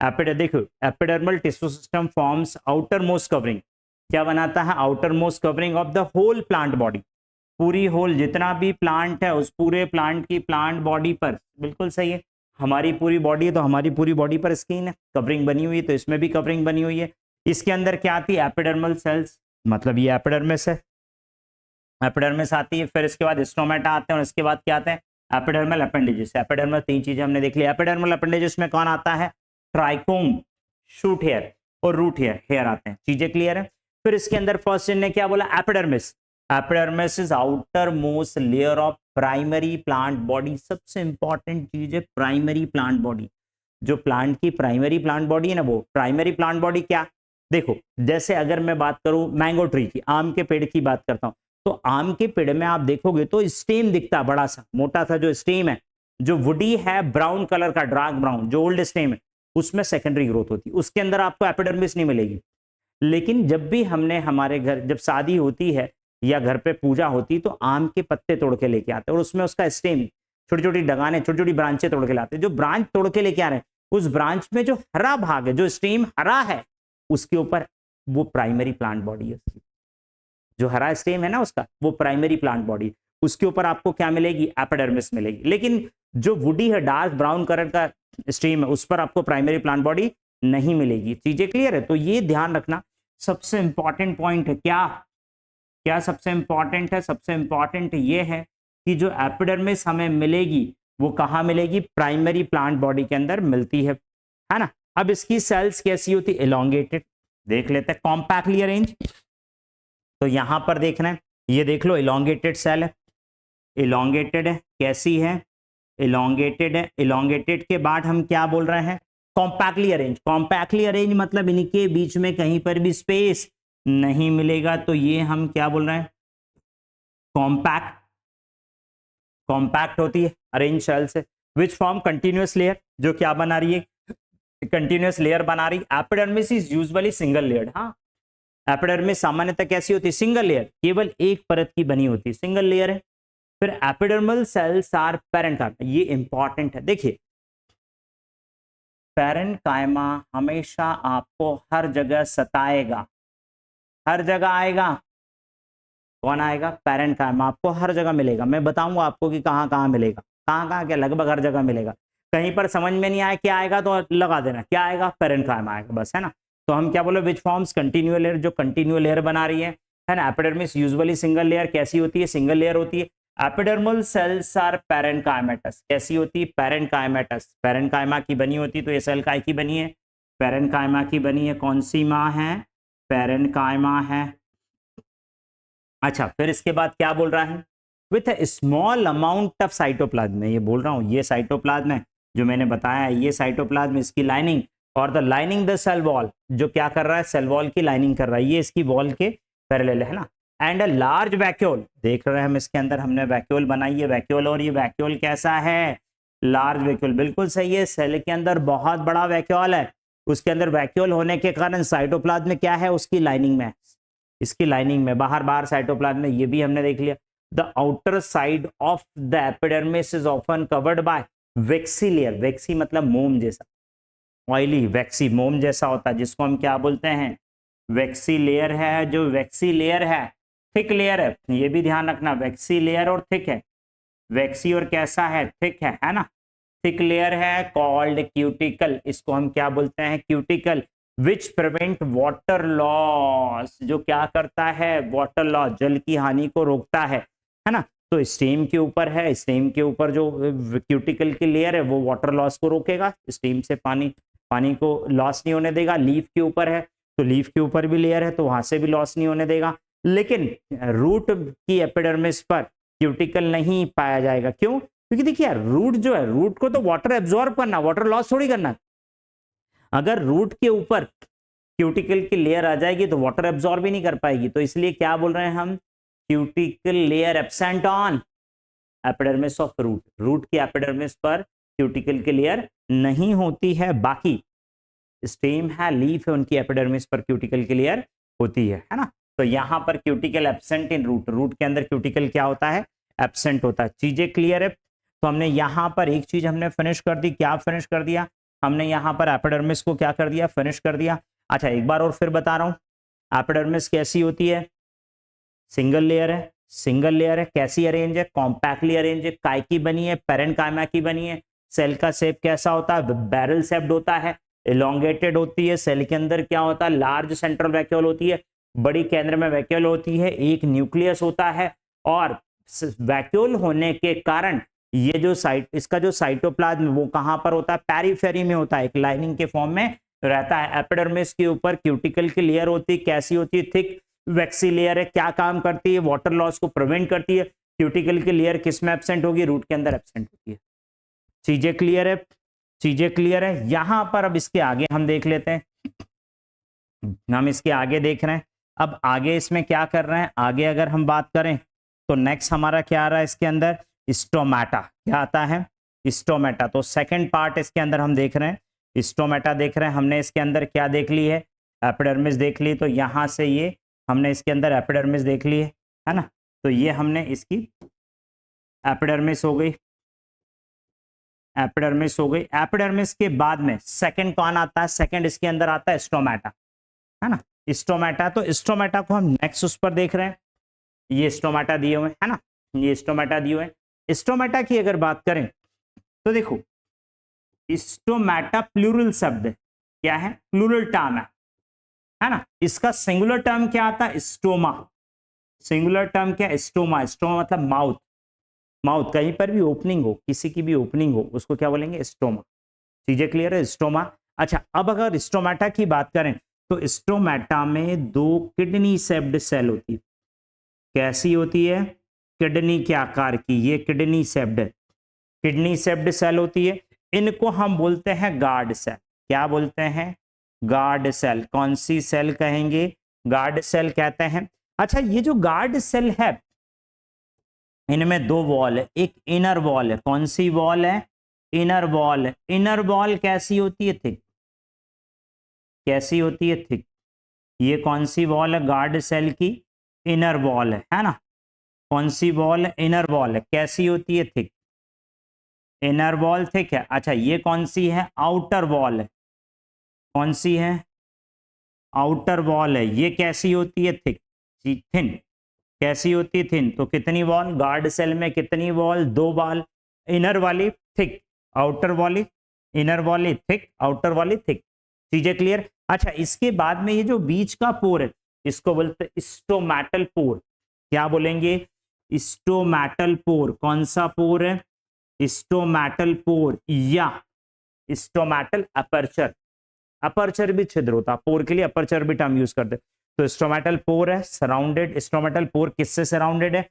देखो, epidermal tissue system forms outermost covering. क्या बनाता है? Outermost covering of the whole plant body. पूरी होल, जितना भी प्लांट है उस पूरे प्लांट की, प्लांट बॉडी पर, बिल्कुल सही है, हमारी पूरी बॉडी है तो हमारी पूरी बॉडी पर स्किन है, कवरिंग बनी हुई है, तो इसमें भी कवरिंग बनी हुई है। इसके अंदर क्या आती है? एपिडर्मल सेल्स, मतलब ये एपिडर्मिस है, एपिडर्मिस आती है। फिर इसके बाद स्टोमेटा आते हैं, और इसके बाद क्या आते हैं? Epidermal appendages. एपिडर्मल, 3 चीजें हमने देख ली। एपिडर्मल अपेंडेजेस में कौन आता है? ट्राइकोम, शूट हेयर और रूट हेयर, हेयर आते हैं। चीजें क्लियर है? फिर इसके अंदर फर्स्ट ने क्या बोला? Epidermis. Epidermis is outer most layer of primary plant body. सबसे इंपॉर्टेंट चीज है प्राइमरी प्लांट बॉडी। जो प्लांट की प्राइमरी प्लांट बॉडी है ना, वो प्राइमरी प्लांट बॉडी क्या? देखो, जैसे अगर मैं बात करूं मैंगो ट्री की, आम के पेड़ की बात करता हूं, तो आम के पेड़ में आप देखोगे तो स्टेम दिखता है, बड़ा सा मोटा सा जो स्टेम है, जो वुडी है, ब्राउन कलर का, डार्क ब्राउन, जो ओल्ड स्टेम है, उसमें सेकेंडरी ग्रोथ होती है, उसके अंदर आपको एपिडर्मिस नहीं मिलेगी। लेकिन जब भी हमने हमारे घर जब शादी होती है या घर पे पूजा होती तो आम के पत्ते तोड़ के लेके आते हैं और उसमें उसका स्टेम, छोटी छोटी डगाने, छोटी छोटी ब्रांचें तोड़ के लाते हैं। जो ब्रांच तोड़ के लेके आ रहे हैं उस ब्रांच में जो हरा भाग है, जो स्टेम हरा है, उसके ऊपर वो प्राइमरी प्लांट बॉडी है उसकी। जो हरा स्टेम है ना उसका, वो प्राइमरी प्लांट बॉडी, उसके ऊपर आपको क्या मिलेगी? एपिडर्मिस मिलेगी। लेकिन जो वुडी है, डार्क ब्राउन कलर का स्टेम है, उस पर आपको प्राइमरी प्लांट बॉडी नहीं मिलेगी। चीजें क्लियर है? तो ये ध्यान रखना, सबसे इंपॉर्टेंट पॉइंट है। क्या क्या सबसे इंपॉर्टेंट है? सबसे इंपॉर्टेंट ये है कि जो एपिडर्मिस हमें मिलेगी वो कहाँ मिलेगी? प्राइमरी प्लांट बॉडी के अंदर मिलती है ना। अब इसकी सेल्स कैसी होती? इलोंगेटेड। देख लेते हैं, कॉम्पैक्टली अरेंज। तो यहां पर देखना है, ये देख लो, इलोंगेटेड सेल है, इलोंगेटेड है। कैसी है? इलोंगेटेड है। इलोंगेटेड के बाद हम क्या बोल रहे हैं? Compactly arrange. कॉम्पैक्टली अरेंज मतलब इनके बीच में कहीं पर भी स्पेस नहीं मिलेगा, तो ये हम क्या बोल रहे हैं? कॉम्पैक्ट। कॉम्पैक्ट होती है अरेंज सेल से, विच फॉर्म कंटिन्यूअस लेयर, जो क्या बना रही है? कंटिन्यूअस लेयर बना रही। Epidermis is usually single layered. हाँ, एपिडर्मिस सामान्यतः कैसी होती है? सिंगल लेयर, केवल एक परत की बनी होती है, सिंगल लेयर है। फिर एपिडर्मल सेल्स आर पैरेन्काइमा। ये इंपॉर्टेंट है, देखिए पैरेन्काइमा हमेशा आपको हर जगह सताएगा, हर जगह आएगा। कौन आएगा? पैरेन्काइमा आपको हर जगह मिलेगा। मैं बताऊंगा आपको कि कहाँ कहाँ मिलेगा, कहाँ कहाँ क्या, लगभग हर जगह मिलेगा। कहीं पर समझ में नहीं आया क्या आएगा तो लगा देना, क्या आएगा? पैरेन्काइमा आएगा, बस, है ना। तो हम क्या बोले? विच फॉर्म्स कंटिन्यूअल लेयर, जो कंटिन्यूअल लेयर बना रही है ना। एपिडर्मिस यूजुअली सिंगल लेयर, कैसी होती है? सिंगल लेयर होती है। Epidermal cells are parenchymatous. कैसी होती है? पैरेन्काइमेटस। पैरेन्काइमा की बनी होती, तो ये सेल काय की बनी है? पैरेन्काइमा की बनी है। कौन सी माँ है? पैरेन्काइमा है। अच्छा, फिर इसके बाद क्या बोल रहा है? With a small amount of cytoplasm. मैं ये बोल रहा हूँ, ये साइटोप्लाज्म है जो मैंने बताया, ये साइटोप्लाज्म, इसकी लाइनिंग और the lining the cell wall, जो क्या कर रहा है? सेल वॉल की लाइनिंग कर रहा है, ये इसकी वॉल के पैरेलल है ना। एंड अ लार्ज वैक्यूल, देख रहे हैं हम इसके अंदर हमने वैक्यूल बनाई है, वैक्यूल। और ये वैक्यूल कैसा है? लार्ज वैक्यूल, बिल्कुल सही है। सेल के अंदर बहुत बड़ा वैक्यूल है, उसके अंदर वैक्यूल होने के कारण साइटोप्लाज्म में क्या है? उसकी लाइनिंग में, इसकी लाइनिंग में, बाहर बाहर साइटोप्लाज्म में, ये भी हमने देख लिया। The outer side of the epidermis is often covered by waxy layer. Waxy मतलब मोम जैसा, ऑयली, वैक्सी मोम जैसा होता है, जिसको हम क्या बोलते हैं? वैक्सी लेयर है। जो वैक्सी लेयर है, थिक लेयर है, ये भी ध्यान रखना, वैक्सी लेयर और थिक है। वैक्सी और कैसा है? थिक है ना। थिक लेयर है, कॉल्ड क्यूटिकल। इसको हम क्या बोलते हैं? Cuticle. Which prevent water loss, जो क्या करता है? वाटर लॉस, जल की हानि को रोकता है ना। तो स्टेम के ऊपर है, स्टेम के ऊपर जो क्यूटिकल की लेयर है वो वाटर लॉस को रोकेगा, स्टेम से पानी को लॉस नहीं होने देगा। लीफ के ऊपर है तो लीफ के ऊपर भी लेयर है, तो वहां से भी लॉस नहीं होने देगा। लेकिन रूट की एपिडर्मिस पर क्यूटिकल नहीं पाया जाएगा। क्यों? क्योंकि देखिए रूट जो है, रूट को तो वाटर एब्जॉर्ब करना, वाटर लॉस थोड़ी करना। अगर रूट के ऊपर क्यूटिकल की लेयर आ जाएगी तो वाटर एब्जॉर्ब ही नहीं कर पाएगी। तो इसलिए क्या बोल रहे हैं हम? Cuticle layer absent on epidermis of root. Root की एपिडर्मिस पर क्यूटिकल की लेयर नहीं होती है, बाकी स्टेम है, लीफ है, उनकी एपिडर्मिस पर क्यूटिकल की लेयर होती है ना। तो यहां पर cuticle absent in root, root के अंदर क्यूटिकल क्या होता है? एब्सेंट होता है। चीजें क्लियर है? तो हमने यहां पर एक चीज हमने फिनिश कर दी। क्या फिनिश कर दिया हमने? यहां पर एपिडर्मिस को क्या कर दिया? फिनिश कर दिया। अच्छा, एक बार और फिर बता रहा हूं, एपिडर्मिस कैसी होती है? सिंगल लेयर है, सिंगल लेयर है। कैसी अरेंज है? कॉम्पैक्टली अरेंज है। काय की बनी है? पैरेन्काइमा की बनी है। सेल का शेप कैसा होता है? बैरल शेप्ड होता है, एलोंगेटेड होती है। सेल के अंदर क्या होता है? लार्ज सेंट्रल वैक्यूल होती है, बड़ी केंद्र में वैक्यूल होती है, एक न्यूक्लियस होता है। और वैक्यूल होने के कारण ये जो इसका जो साइटोप्लाज्म वो कहां पर होता है? पेरिफेरी में होता है, एक लाइनिंग के फॉर्म में रहता है। एपिडर्मिस के ऊपर क्यूटिकल की लेयर होती है, कैसी होती है? थिक वैक्सी लेयर है। क्या काम करती है? वाटर लॉस को प्रिवेंट करती है। क्यूटिकल की लेयर किस में एब्सेंट होगी? रूट के अंदर एब्सेंट होती है। चीजें क्लियर है? चीजें क्लियर है? यहां पर अब इसके आगे हम देख लेते हैं, हम इसके आगे देख रहे हैं। अब आगे इसमें क्या कर रहे हैं? आगे अगर हम बात करें तो नेक्स्ट हमारा क्या आ रहा है इसके अंदर? स्टोमेटा। क्या आता है? स्टोमेटा। तो सेकंड पार्ट इसके अंदर हम देख रहे हैं स्टोमेटा देख रहे हैं हमने, इसके अंदर क्या देख ली है, एपिडर्मिस देख ली, तो यहाँ से ये हमने इसके अंदर एपिडर्मिस देख ली है ना, तो ये हमने इसकी एपिडर्मिस हो गई, एपिडर्मिस हो गई। एपिडर्मिस के बाद में सेकंड कौन आता है, सेकंड इसके अंदर आता है स्टोमेटा, है ना, स्टोमेटा। तो स्टोमेटा को हम नेक्स्ट उस पर देख रहे हैं, ये स्टोमेटा दिए हुए है ना, ये स्टोमेटा दिए हुए। स्टोमेटा की अगर बात करें तो देखो स्टोमेटा प्लूरल शब्द क्या है, प्लूरल टर्म है ना। इसका सिंगुलर टर्म क्या आता है, स्टोमा। सिंगुलर टर्म क्या, स्टोमा। स्टोमा मतलब माउथ, माउथ कहीं पर भी ओपनिंग हो, किसी की भी ओपनिंग हो, उसको क्या बोलेंगे, स्टोमा। चीजें क्लियर है, स्टोमा। अच्छा, अब अगर स्टोमेटा की बात करें तो स्टोमेटा में 2 किडनी शेप्ड सेल होती है। कैसी होती है, किडनी के आकार की, ये kidney shaped, kidney shaped cell होती है। इनको हम बोलते हैं गार्ड सेल। क्या बोलते हैं, गार्ड सेल। कौन सी सेल कहेंगे, गार्ड सेल कहते हैं। अच्छा, ये जो गार्ड सेल है इनमें 2 वॉल है, एक इनर वॉल है। कौन सी वॉल है, इनर वॉल। इनर वॉल कैसी होती है, थिक। कैसी होती है, थिक। ये कौन सी वॉल है, गार्ड सेल की इनर वॉल है ना। कौन सी वॉल, इनर वॉल है, कैसी होती है, थिक। इनर वॉल थिक है। अच्छा, ये कौन सी है, आउटर वॉल है। कौन सी है, आउटर वॉल है। ये कैसी होती है, थिक, थिन। कैसी होती है, थिन। तो कितनी वॉल, गार्ड सेल में कितनी वॉल, 2 वॉल। इनर वाली थिक, आउटर वाली, इनर वाली थिक, आउटर वाली थिक। चीजें क्लियर। अच्छा, इसके बाद में ये जो बीच का पोर है इसको बोलते हैं स्टोमेटल पोर। क्या बोलेंगे, स्टोमेटल पोर। कौन सा पोर है, स्टोमेटल पोर या स्टोमेटल अपर्चर। अपर्चर भी छिद्र होता, पोर के लिए अपर्चर भी टर्म यूज करते। तो स्टोमेटल पोर है, सराउंडेड। स्टोमेटल पोर किससे सराउंडेड है,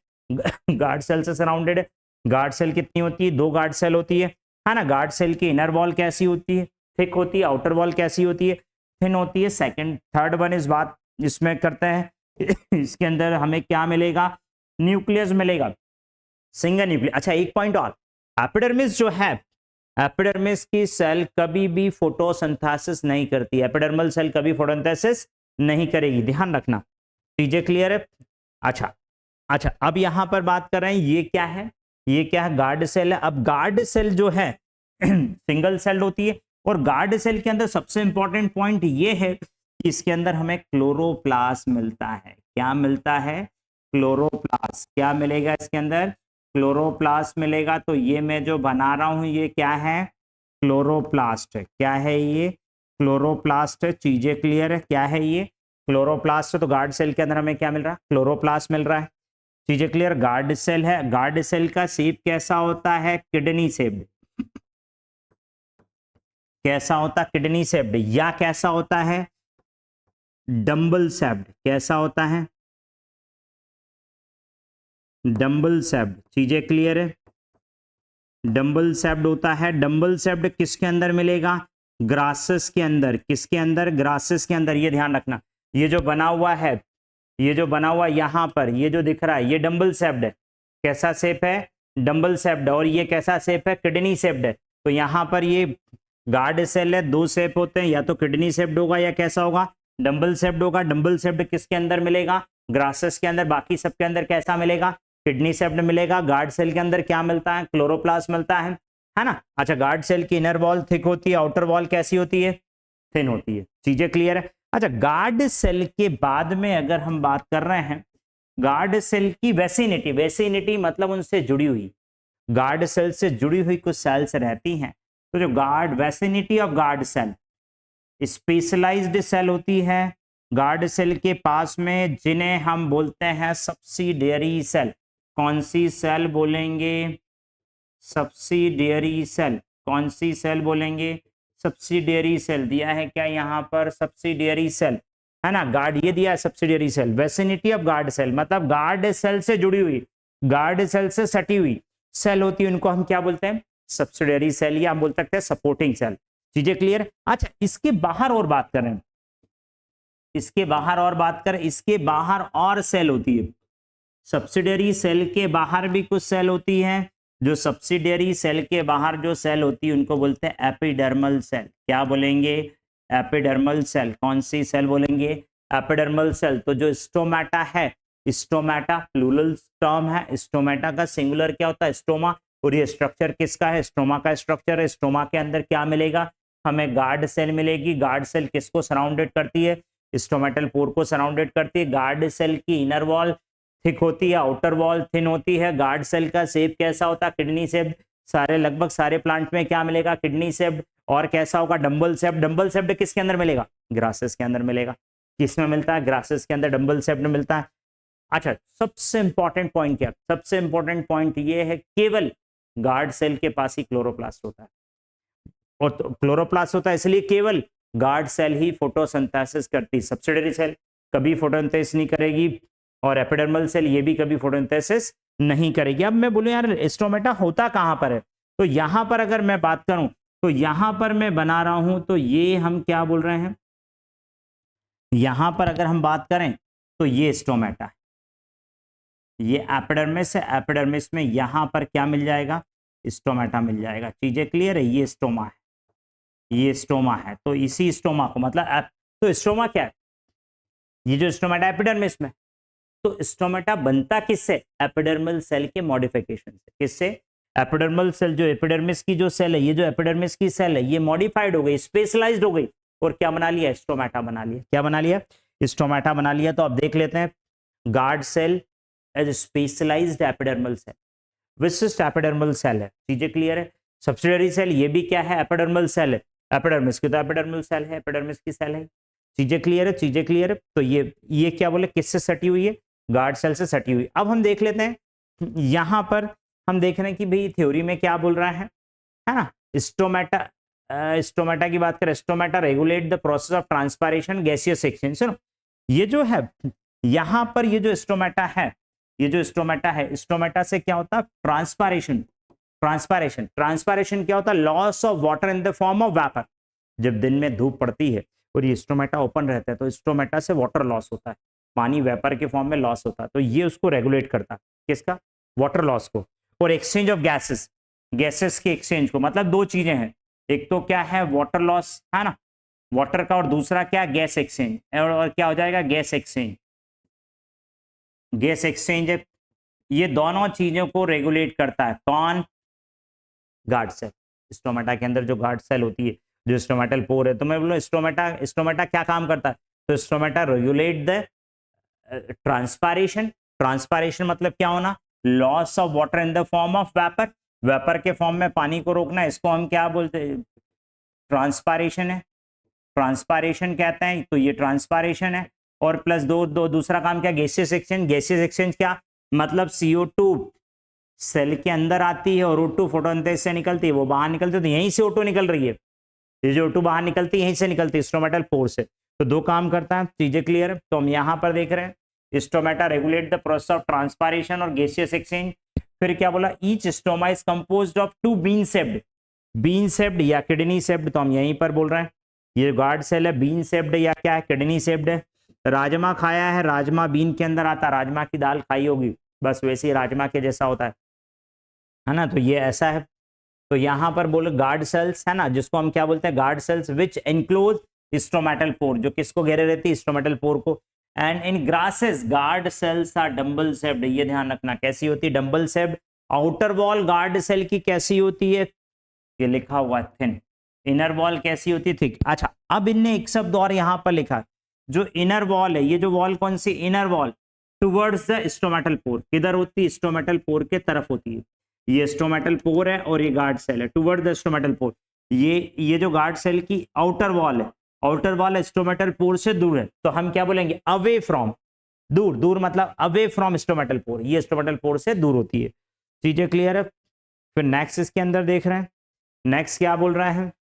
गार्ड सेल से सराउंडेड है। गार्ड सेल कितनी होती है, 2 गार्ड सेल होती है ना। गार्ड सेल की इनर वॉल कैसी होती है, थिक होती है। आउटर वॉल कैसी होती है, थिन होती है। सेकंड, थर्ड वन इस बात इसमें करते हैं इसके अंदर हमें क्या मिलेगा, न्यूक्लियस मिलेगा, सिंगल न्यूक्लियस। अच्छा, एक पॉइंट और, एपिडर्मिस जो है, एपिडर्मिस की सेल कभी भी फोटोसिंथेसिस नहीं करती। एपिडर्मल सेल कभी फोटोसिंथेसिस नहीं करेगी, ध्यान रखना। चीजें क्लियर है। अच्छा, अच्छा, अब यहां पर बात कर रहे हैं, ये क्या है, ये क्या है, गार्ड सेल है। अब गार्ड सेल जो है सिंगल सेल होती है, और गार्ड सेल के अंदर सबसे इंपॉर्टेंट पॉइंट ये है कि इसके अंदर हमें क्लोरोप्लास्ट मिलता है। क्या मिलता है, क्लोरोप्लास्ट। क्या मिलेगा इसके अंदर, क्लोरोप्लास्ट मिलेगा। तो ये मैं जो बना रहा हूं ये क्या है, क्लोरोप्लास्ट है। क्या है ये, क्लोरोप्लास्ट है। चीजें क्लियर है, क्या है ये, क्लोरोप्लास्ट है। तो गार्ड सेल के अंदर हमें क्या मिल रहा है, क्लोरोप्लास्ट मिल रहा है। चीजें क्लियर। गार्ड सेल है, गार्ड सेल का शेप कैसा होता है, किडनी शेप्ड। कैसा होता है, किडनी शेप्ड, या कैसा होता है, डंबल शेप्ड। कैसा होता है, डंबल शेप्ड। चीजें क्लियर है, डंबल शेप्ड होता है। डंबल शेप्ड किसके अंदर मिलेगा, ग्रासेस के अंदर। किसके अंदर, ग्रासेस के अंदर। ये ध्यान रखना, ये जो बना हुआ है, ये जो बना हुआ यहां पर, ये जो दिख रहा है ये डंबल शेप्ड है। कैसा शेप है, डंबल शेप्ड। और ये कैसा शेप है, किडनी शेप्ड है। तो यहां पर ये गार्ड सेल है, 2 शेप होते हैं, या तो किडनी शेप्ड होगा या कैसा होगा, डंबल शेप्ड होगा। डंबल शेप्ड किसके अंदर मिलेगा, ग्रासेस के अंदर। बाकी सबके अंदर कैसा मिलेगा, किडनी शेप्ड मिलेगा। गार्ड सेल के अंदर क्या मिलता है, क्लोरोप्लास्ट मिलता है ना। अच्छा, गार्ड सेल की इनर वॉल थिक होती है, आउटर वॉल कैसी होती है, थिन होती है। चीजें क्लियर है। अच्छा, गार्ड सेल के बाद में अगर हम बात कर रहे हैं, गार्ड सेल की वेसिनिटी। वेसिनिटी मतलब उनसे जुड़ी हुई, गार्ड सेल से जुड़ी हुई कुछ सेल्स रहती हैं। तो जो guard, vicinity of guard cell, specialised cell होती है गार्ड सेल के पास में, जिन्हें हम बोलते हैं सब्सिडियरी सेल। कौन सी सेल बोलेंगे, सब्सिडियरी सेल। कौन सी सेल बोलेंगे, सब्सिडियरी सेल। दिया है क्या यहाँ पर, सब्सिडियरी सेल, है ना। गार्ड ये दिया है subsidiary cell. Vicinity of guard cell मतलब गार्ड सेल से जुड़ी हुई, गार्ड सेल से सटी हुई सेल होती है, उनको हम क्या बोलते हैं, सब्सिडियरी सेल, या हम बोल सकते हैं सपोर्टिंग सेल। चीजें क्लियर। अच्छा, इसके बाहर और बात करें, इसके बाहर और बात करें, इसके बाहर और सेल होती है। सब्सिडियरी सेल के बाहर भी कुछ सेल होती है, जो सब्सिडियरी सेल के बाहर जो सेल होती है उनको बोलते हैं एपिडर्मल सेल। क्या बोलेंगे? Epidermal cell. कौन सी सेल बोलेंगे? Epidermal cell. तो जो स्टोमेटा है, स्टोमेटा प्लूरल टर्म है, स्टोमेटा का सिंगुलर क्या होता है? स्टोमा। और ये स्ट्रक्चर किसका है? स्टोमा का स्ट्रक्चर है। स्टोमा के अंदर क्या मिलेगा? हमें गार्ड सेल मिलेगी। गार्ड सेल किसको सराउंडेड करती है? स्टोमेटल पोर को सराउंडेड करती है। गार्ड सेल की इनर वॉल थिक होती है, आउटर वॉल थिन होती है। गार्ड सेल का शेप कैसा होता है? Kidney shape. सारे लगभग सारे प्लांट में क्या मिलेगा? Kidney shape. और कैसा होगा? Dumbbell shape. डंबल शेप किसके अंदर मिलेगा? ग्रासेस के अंदर मिलेगा। किसमें मिलता है? ग्रासेस के अंदर डंबल शेप में मिलता है। अच्छा, सबसे इंपॉर्टेंट पॉइंट क्या? सबसे इंपॉर्टेंट पॉइंट ये है, केवल गार्ड सेल के पास ही क्लोरोप्लास्ट होता है। और तो क्लोरोप्लास्ट होता है इसलिए केवल गार्ड सेल ही फोटोसिंथेसिस करती है। सब्सिडियरी सेल कभी फोटोसिंथेसिस नहीं करेगी, और एपिडर्मल सेल ये भी कभी फोटोसिंथेसिस नहीं करेगी। अब मैं बोलूं यार स्टोमेटा होता कहां पर है, तो यहां पर अगर मैं बात करूं तो यहां पर मैं बना रहा हूं, तो ये हम क्या बोल रहे हैं, यहां पर अगर हम बात करें तो ये स्टोमेटा है, ये एपिडर्मिस है। एपिडर्मिस में यहां पर क्या मिल जाएगा? स्टोमेटा मिल जाएगा। चीजें क्लियर है? ये स्टोमा है, ये स्टोमा है। तो इसी स्टोमा को मतलब तो स्टोमा क्या है? ये जो स्टोमेटा एपिडर्मिस में, तो स्टोमेटा बनता किससे? एपिडर्मल सेल के मॉडिफिकेशन से। किससे? Epidermal cell. जो एपिडर्मिस की जो सेल है, ये जो एपिडर्मिस की सेल है, ये मॉडिफाइड हो गई, स्पेशलाइज्ड हो गई, और क्या बना लिया? स्टोमेटा बना लिया। क्या बना लिया? स्टोमेटा बना लिया। तो अब देख लेते हैं, guard cell as specialised epidermal cell, विशिष्ट एपिडर्मल सेल है। चीजें क्लियर है? सब्सिडियरी सेल ये भी क्या है? एपिडर्मल सेल है। एपिडर्मिस की तो एपिडर्मल सेल है, एपिडर्मिस की सेल है। चीजें क्लियर है? चीजें क्लियर है? तो ये क्या बोले, किससे सटी हुई है? गार्ड सेल से सटी हुई। अब हम देख लेते हैं, यहां पर हम देख रहे हैं कि भाई थ्योरी में क्या बोल रहा है ना? स्टोमेटा, स्टोमेटा की बात करें, stomata regulate the process of transpiration gaseous exchange. सुनो, ये जो है यहां पर ये जो स्टोमेटा है, ये जो स्टोमेटा है, स्टोमेटा से क्या होता है? ट्रांसपायरेशन। ट्रांसपायरेशन, ट्रांसपायरेशन क्या होता है? Loss of water in the form of vapour. जब दिन में धूप पड़ती है और ये स्टोमेटा ओपन रहता है, तो स्टोमेटा से वाटर लॉस होता है, पानी वेपर के फॉर्म में लॉस होता है। तो ये उसको रेगुलेट करता है, किसका? वाटर लॉस को। और एक्सचेंज ऑफ गैसेस, गैसेस के एक्सचेंज को। मतलब दो चीजें हैं, एक तो क्या है? वाटर लॉस है ना, वाटर का, और दूसरा क्या? Gas exchange. और क्या हो जाएगा? Gas exchange. गैस एक्सचेंज है, ये दोनों चीजों को रेगुलेट करता है। कौन? Guard cell. स्टोमेटा के अंदर जो गार्ड सेल होती है, जो स्टोमेटल पोर है, तो मैं बोलूं स्टोमेटा, स्टोमेटा क्या काम करता है? तो stomata regulate the transpiration. Transpiration मतलब क्या होना? Loss of water in the form of vapour. Vapour के फॉर्म में पानी को रोकना, इसको हम क्या बोलते हैं? ट्रांसपायरेशन है, ट्रांसपायरेशन कहते हैं। तो ये ट्रांसपायरेशन है। और प्लस दूसरा काम क्या? Gaseous exchange. गैसियस एक्सचेंज क्या मतलब? CO2 सेल के अंदर आती है और O2 फोटोसिंथेसिस से निकलती है, वो बाहर निकलती है, तो यहीं से O2 निकल रही है। ये जो O2 बाहर निकलती है, यहीं से निकलती है, स्टोमेटल पोर से। तो दो काम करता है। चीजें क्लियर है? तो हम यहां पर देख रहे हैं, stomata regulate the process of transpiration और गैसियस एक्सचेंज। फिर क्या बोला? Each stoma is composed of 2 bean shaped, bean shaped या किडनी शेप्ड। तो हम यहीं पर बोल रहे हैं, ये गार्ड सेल है, बीन शेप्ड या क्या है? किडनी शेप्ड है। राजमा खाया है, राजमा बीन के अंदर आता है, राजमा की दाल खाई होगी, बस वैसे ही राजमा के जैसा होता है ना? तो ये ऐसा है। तो यहां पर बोलो गार्ड सेल्स है ना, जिसको हम क्या बोलते हैं? Guard cells which enclose stomatal pore, जो किसको घेरे रहती है? स्टोमेटल पोर को। And in grasses guard cells are dumbbell shaped. ये ध्यान रखना, कैसी होती है? Dumbbell shaped. Outer wall guard cell की कैसी होती है? ये लिखा हुआ है थिन। इनर वॉल कैसी होती है? थिक। अच्छा, अब इनने एक शब्द और यहां पर लिखा है, जो इनर वॉल है, ये जो वॉल कौन सी? Inner wall towards the stomatal pore. किधर होती है? स्टोमेटल पोर के तरफ होती है। ये स्टोमेटल पोर है और ये गार्ड सेल है, टुवर्ड द स्टोमेटल पोर। ये जो गार्ड सेल की आउटर वॉल है, आउटर वॉल स्टोमेटल पोर से दूर है, तो हम क्या बोलेंगे? Away from. दूर, दूर मतलब अवे फ्रॉम स्टोमेटल पोर, ये स्टोमेटल पोर से दूर होती है। चीजें क्लियर है? फिर नेक्स्ट इसके अंदर देख रहे हैं, नेक्स्ट क्या बोल रहा है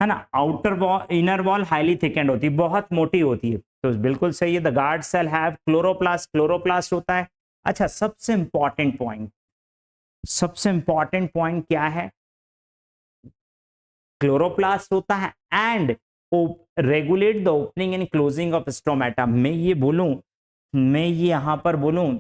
ना? Outer wall, inner wall highly thickened होती है, बहुत मोटी होती है। तो बिल्कुल सही है, the guard cell have chloroplast. Chloroplast होता है। अच्छा, सबसे इंपॉर्टेंट पॉइंट, सबसे इंपॉर्टेंट पॉइंट क्या है? क्लोरोप्लास्ट होता है and regulate the opening and closing of stomata. मैं ये बोलूं, मैं ये यहां पर बोलूं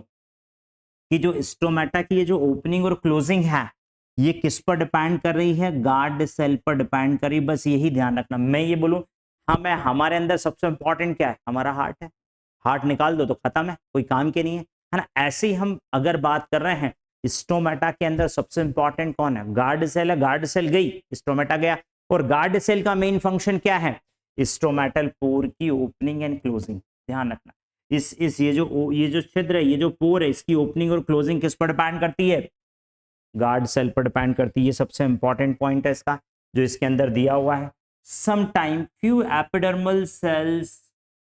कि जो स्टोमेटा की ये जो ओपनिंग और क्लोजिंग है ये किस पर डिपेंड कर रही है, गार्ड सेल पर डिपेंड कर रही है। बस यही ध्यान रखना। मैं ये बोलूं हमें हमारे अंदर सबसे इंपॉर्टेंट क्या है, हमारा हार्ट है, हार्ट निकाल दो तो खत्म है, कोई काम के नहीं है ना। ऐसे ही हम अगर बात कर रहे हैं स्टोमेटा के अंदर सबसे इंपॉर्टेंट कौन है, गार्ड सेल है। गार्ड सेल गई, स्टोमेटा गया। और गार्ड सेल का मेन फंक्शन क्या है, स्टोमेटल पोर की ओपनिंग एंड क्लोजिंग। ध्यान रखना इस ये जो छिद्र है, ये जो पोर है, इसकी ओपनिंग और क्लोजिंग किस पर डिपेंड करती है, गार्ड सेल पर डिपेंड करती है। ये सबसे इंपॉर्टेंट पॉइंट है इसका जो इसके अंदर दिया हुआ है। Sometime few epidermal cells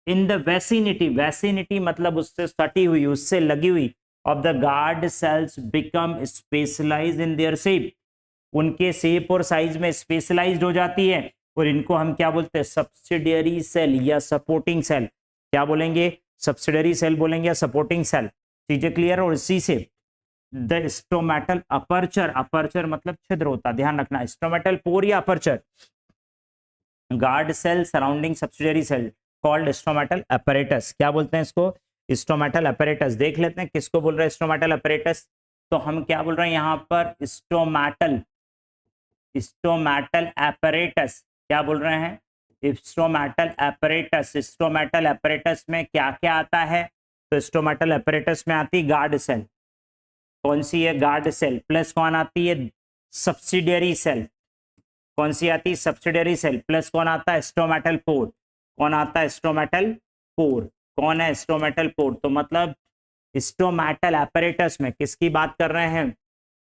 in the vicinity, vicinity मतलब उससे सटी हुई, उससे लगी हुई, of the guard cells become specialised in their shape, उनके शेप और साइज में स्पेशलाइज्ड हो जाती है। और इनको हम क्या बोलते हैं, सब्सिडियरी सेल या सपोर्टिंग सेल। क्या बोलेंगे, सब्सिडियरी सेल बोलेंगे या सपोर्टिंग सेल। चीजें क्लियर। और इसी से द स्टोमेटल अपर्चर, अपर्चर मतलब छिद्र होता, ध्यान रखना, स्टोमेटल पोर या aperture, guard cell surrounding subsidiary cell called stomatal apparatus. क्या बोलते हैं इसको, स्टोमेटल अपैरेटस। देख लेते हैं किसको बोल रहे हैं स्टोमेटल अपैरेटस। तो हम क्या बोल रहे हैं यहाँ पर, स्टोमेटल, स्टोमेटल अपैरेटस। क्या बोल रहे हैं, स्टोमेटल अपैरेटस। स्टोमेटल अपैरेटस में क्या क्या आता है, तो स्टोमेटल अपैरेटस में आती गार्ड सेल, कौन सी है, गार्ड सेल, प्लस कौन आती है, सब्सिडियरी सेल, कौन सी आती है, सब्सिडियरी सेल, प्लस कौन आता है, स्टोमेटल पोर, कौन आता है, स्टोमेटल पोर, कौन है, स्टोमेटल पोर। तो मतलब स्टोमेटल अपैरेटस में किसकी बात कर रहे हैं,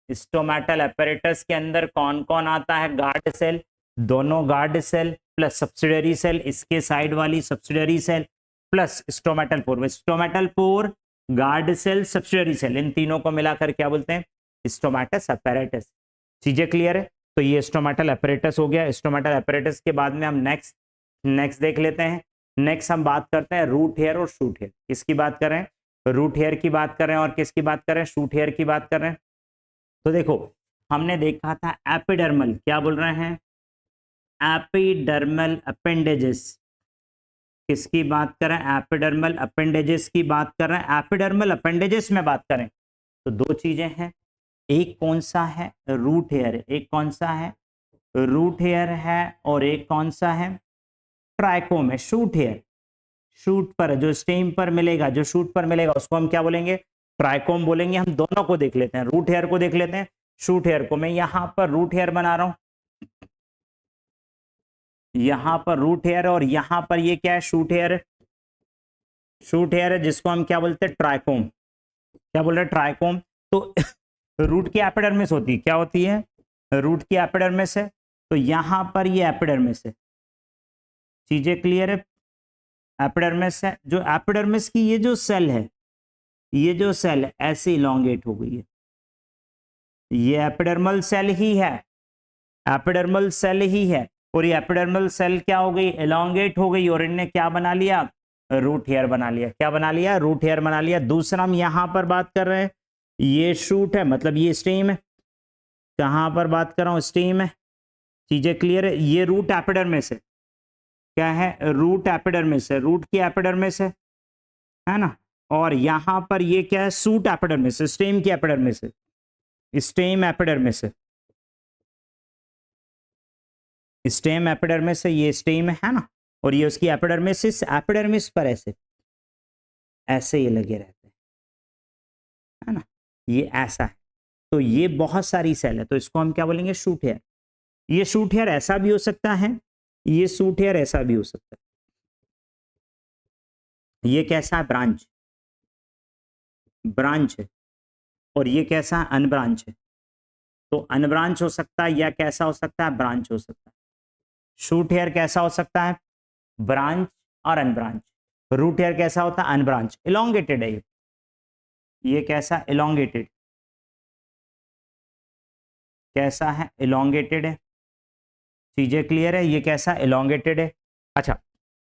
स्टोमेटल अपैरेटस के अंदर कौन कौन आता है, गार्ड सेल, दोनों guard cell plus subsidiary cell, इसके साइड वाली subsidiary cell plus stomatal pore. Stomatal pore, guard cell, subsidiary cell, इन तीनों को मिलाकर क्या बोलते हैं, स्टोमेटस अपैरेटस। चीजें क्लियर है। तो ये स्टोमेटल अपैरेटस हो गया। स्टोमेटल अपैरेटस के बाद में हम नेक्स्ट देख लेते हैं। नेक्स्ट हम बात करते हैं रूट हेयर और शूट हेयर। किसकी बात कर रहे हैं, रूट हेयर की बात कर रहे हैं और किसकी बात कर रहे हैं, शूट हेयर की बात कर रहे हैं। तो देखो हमने देखा था एपिडर्मल, क्या बोल रहे हैं, एपिडर्मल अपेंडेजेस। किसकी बात करें, एपिडर्मल अपेंडेजेस की बात कर रहे हैं। एपिडर्मल अपेंडेजेस में बात करें तो दो चीजें हैं, एक कौन सा है, रूट हेयर, एक कौन सा है, रूट हेयर है, और एक कौन सा है, ट्राइकोम है, शूट हेयर। शूट पर जो स्टेम पर मिलेगा, जो शूट पर मिलेगा उसको हम क्या बोलेंगे, ट्राइकोम बोलेंगे। हम दोनों को देख लेते हैं, रूट हेयर को देख लेते हैं, शूट हेयर को। मैं यहां पर रूट हेयर बना रहा हूं, यहां पर रूट हेयर, और यहां पर ये क्या है, शूट हेयर, शूट हेयर है, जिसको हम क्या बोलते हैं, ट्राइकोम। क्या बोल रहे हैं, ट्राइकोम। तो रूट की एपिडर्मिस होती है, क्या होती है, रूट की एपिडर्मिस है। तो यहां पर ये एपिडर्मिस है। चीजें क्लियर है। एपिडर्मिस है, जो एपिडर्मिस की ये जो सेल है, ये जो सेल है ऐसे इलोंगेट हो गई है, ये एपिडर्मल सेल ही है, एपिडर्मल सेल ही है। और ये एपिडर्मल सेल क्या हो गई, एलोंगेट हो गई, और इनने क्या बना लिया, रूट हेयर बना लिया। क्या बना लिया, रूट हेयर बना लिया। दूसरा हम यहां पर बात कर रहे हैं, ये शूट है, मतलब ये स्टेम है। कहां पर बात कर रहा हूं, स्टेम है। चीजें क्लियर है। ये रूट एपिडर्मिस है, क्या है, रूट एपिडर्मिस है, रूट की एपिडर्मिस है ना। और यहां पर ये क्या है, सूट एपिडर्मिस, स्टेम की एपिडर्मिस है, स्टेम एपिडर्मिस है, स्टेम एपिडर्मिस है, ये स्टेम है ना। और ये उसकी एपिडर्मिस, इस एपिडर्मिस पर ऐसे ऐसे ये लगे रहते हैं, है ना, ये ऐसा है। तो ये बहुत सारी सेल है, तो इसको हम क्या बोलेंगे, शूट हेयर। ये शूट हेयर ऐसा भी हो सकता है, ये शूट हेयर ऐसा भी हो सकता है। ये कैसा है, ब्रांच, ब्रांच है। और ये कैसा है, अनब्रांच है। तो अनब्रांच हो सकता है, या कैसा हो सकता है, ब्रांच हो सकता है। शूट हेयर कैसा हो सकता है, ब्रांच और अनब्रांच। रूट हेयर कैसा होता है, अनब्रांच, इलोंगेटेड है ये कैसा, इलोंगेटेड, कैसा है, इलोंगेटेड है। चीजें क्लियर है, ये कैसा, इलोंगेटेड है। अच्छा,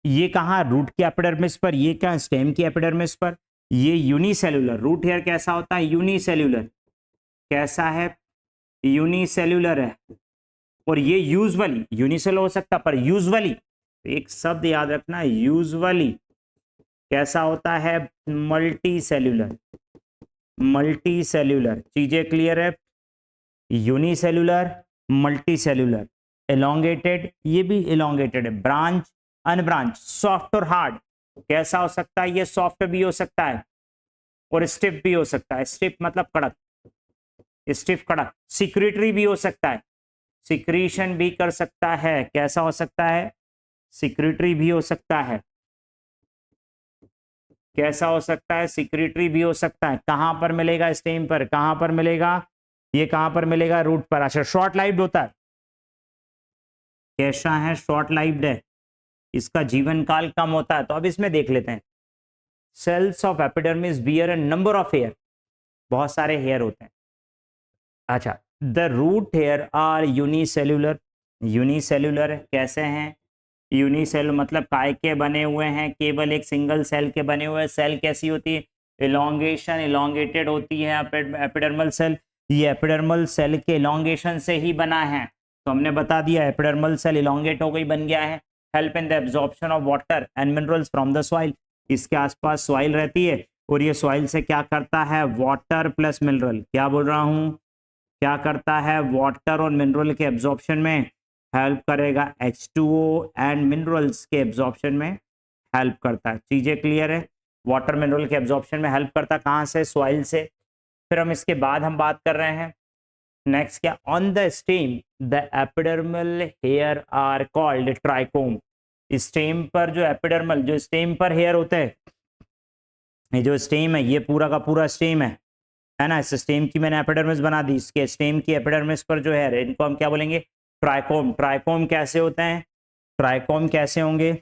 ये कहाँ, रूट की एपिडर्मिस पर, ये क्या, स्टेम की एपिडर्मिस पर। ये यूनिसेल्युलर, रूट हेयर कैसा होता है, यूनिसेल्युलर, कैसा है, यूनिसेल्युलर है। और ये यूजुअली, यूनिसेल हो सकता पर यूजुअली, एक शब्द याद रखना, यूजुअली कैसा होता है, मल्टी सेल्युलर, मल्टी सेल्यूलर, चीजें क्लियर है, यूनिसेल्यूलर, मल्टी सेल्यूलर, एलोंगेटेड, ये भी एलोंगेटेड है, ब्रांच, अनब्रांच, सॉफ्ट और हार्ड, कैसा हो सकता है, ये सॉफ्ट भी हो सकता है और स्टिफ भी हो सकता है, स्टिफ मतलब कड़क, स्टिफ कड़क, सिक्रेटरी भी हो सकता है, सिक्रीशन भी कर सकता है, कैसा हो सकता है, सिक्रेटरी भी हो सकता है, कैसा हो सकता है, सिक्रेटरी भी हो सकता है, कहां पर मिलेगा, स्टेम पर, कहां पर मिलेगा, ये कहां पर मिलेगा, रूट पर। अच्छा, शॉर्ट लाइव्ड होता है, कैसा है, शॉर्ट लाइव्ड है, इसका जीवन काल कम होता है। तो अब इसमें देख लेते हैं, cells of epidermis bear a number of hair, बहुत सारे हेयर होते हैं। अच्छा, the root hair are unicellular, unicellular कैसे हैं, यूनिसेल मतलब काय के बने हुए हैं, केवल एक सिंगल सेल के बने हुए, सेल कैसी होती है, इलोंगेशन, इलोंगेटेड होती है एपिडर्मल सेल, ये एपिडर्मल सेल के इलोंगेशन से ही बना है, तो हमने बता दिया एपिडर्मल सेल इलोंगेट हो गई, बन गया है, help in the absorption of water and minerals from the soil, इसके आसपास सॉइल रहती है और ये सॉइल से क्या करता है, वाटर प्लस मिनरल, क्या बोल रहा हूं, क्या करता है, वाटर और मिनरल के एब्जॉर्प्शन में हेल्प करेगा, H2O एंड मिनरल्स के एब्जॉर्प्शन में हेल्प करता है, चीजें क्लियर है, वाटर मिनरल के एब्जॉर्प्शन में हेल्प करता है, कहां से, सॉइल से। फिर हम इसके बाद हम बात कर रहे हैं नेक्स्ट क्या, on the stem the epidermal hair are called trichome, stem पर जो एपिडर्मल, जो स्टेम पर हेयर होते हैं, ये जो स्टेम है, ये पूरा का पूरा स्टेम है ना, इस स्टेम की मैंने एपिडर्मिस बना दी, इसके स्टेम की एपिडर्मिस पर जो है इनको हम क्या बोलेंगे, ट्राइकोम। ट्राइकोम कैसे होते हैं, ट्राइकोम कैसे होंगे,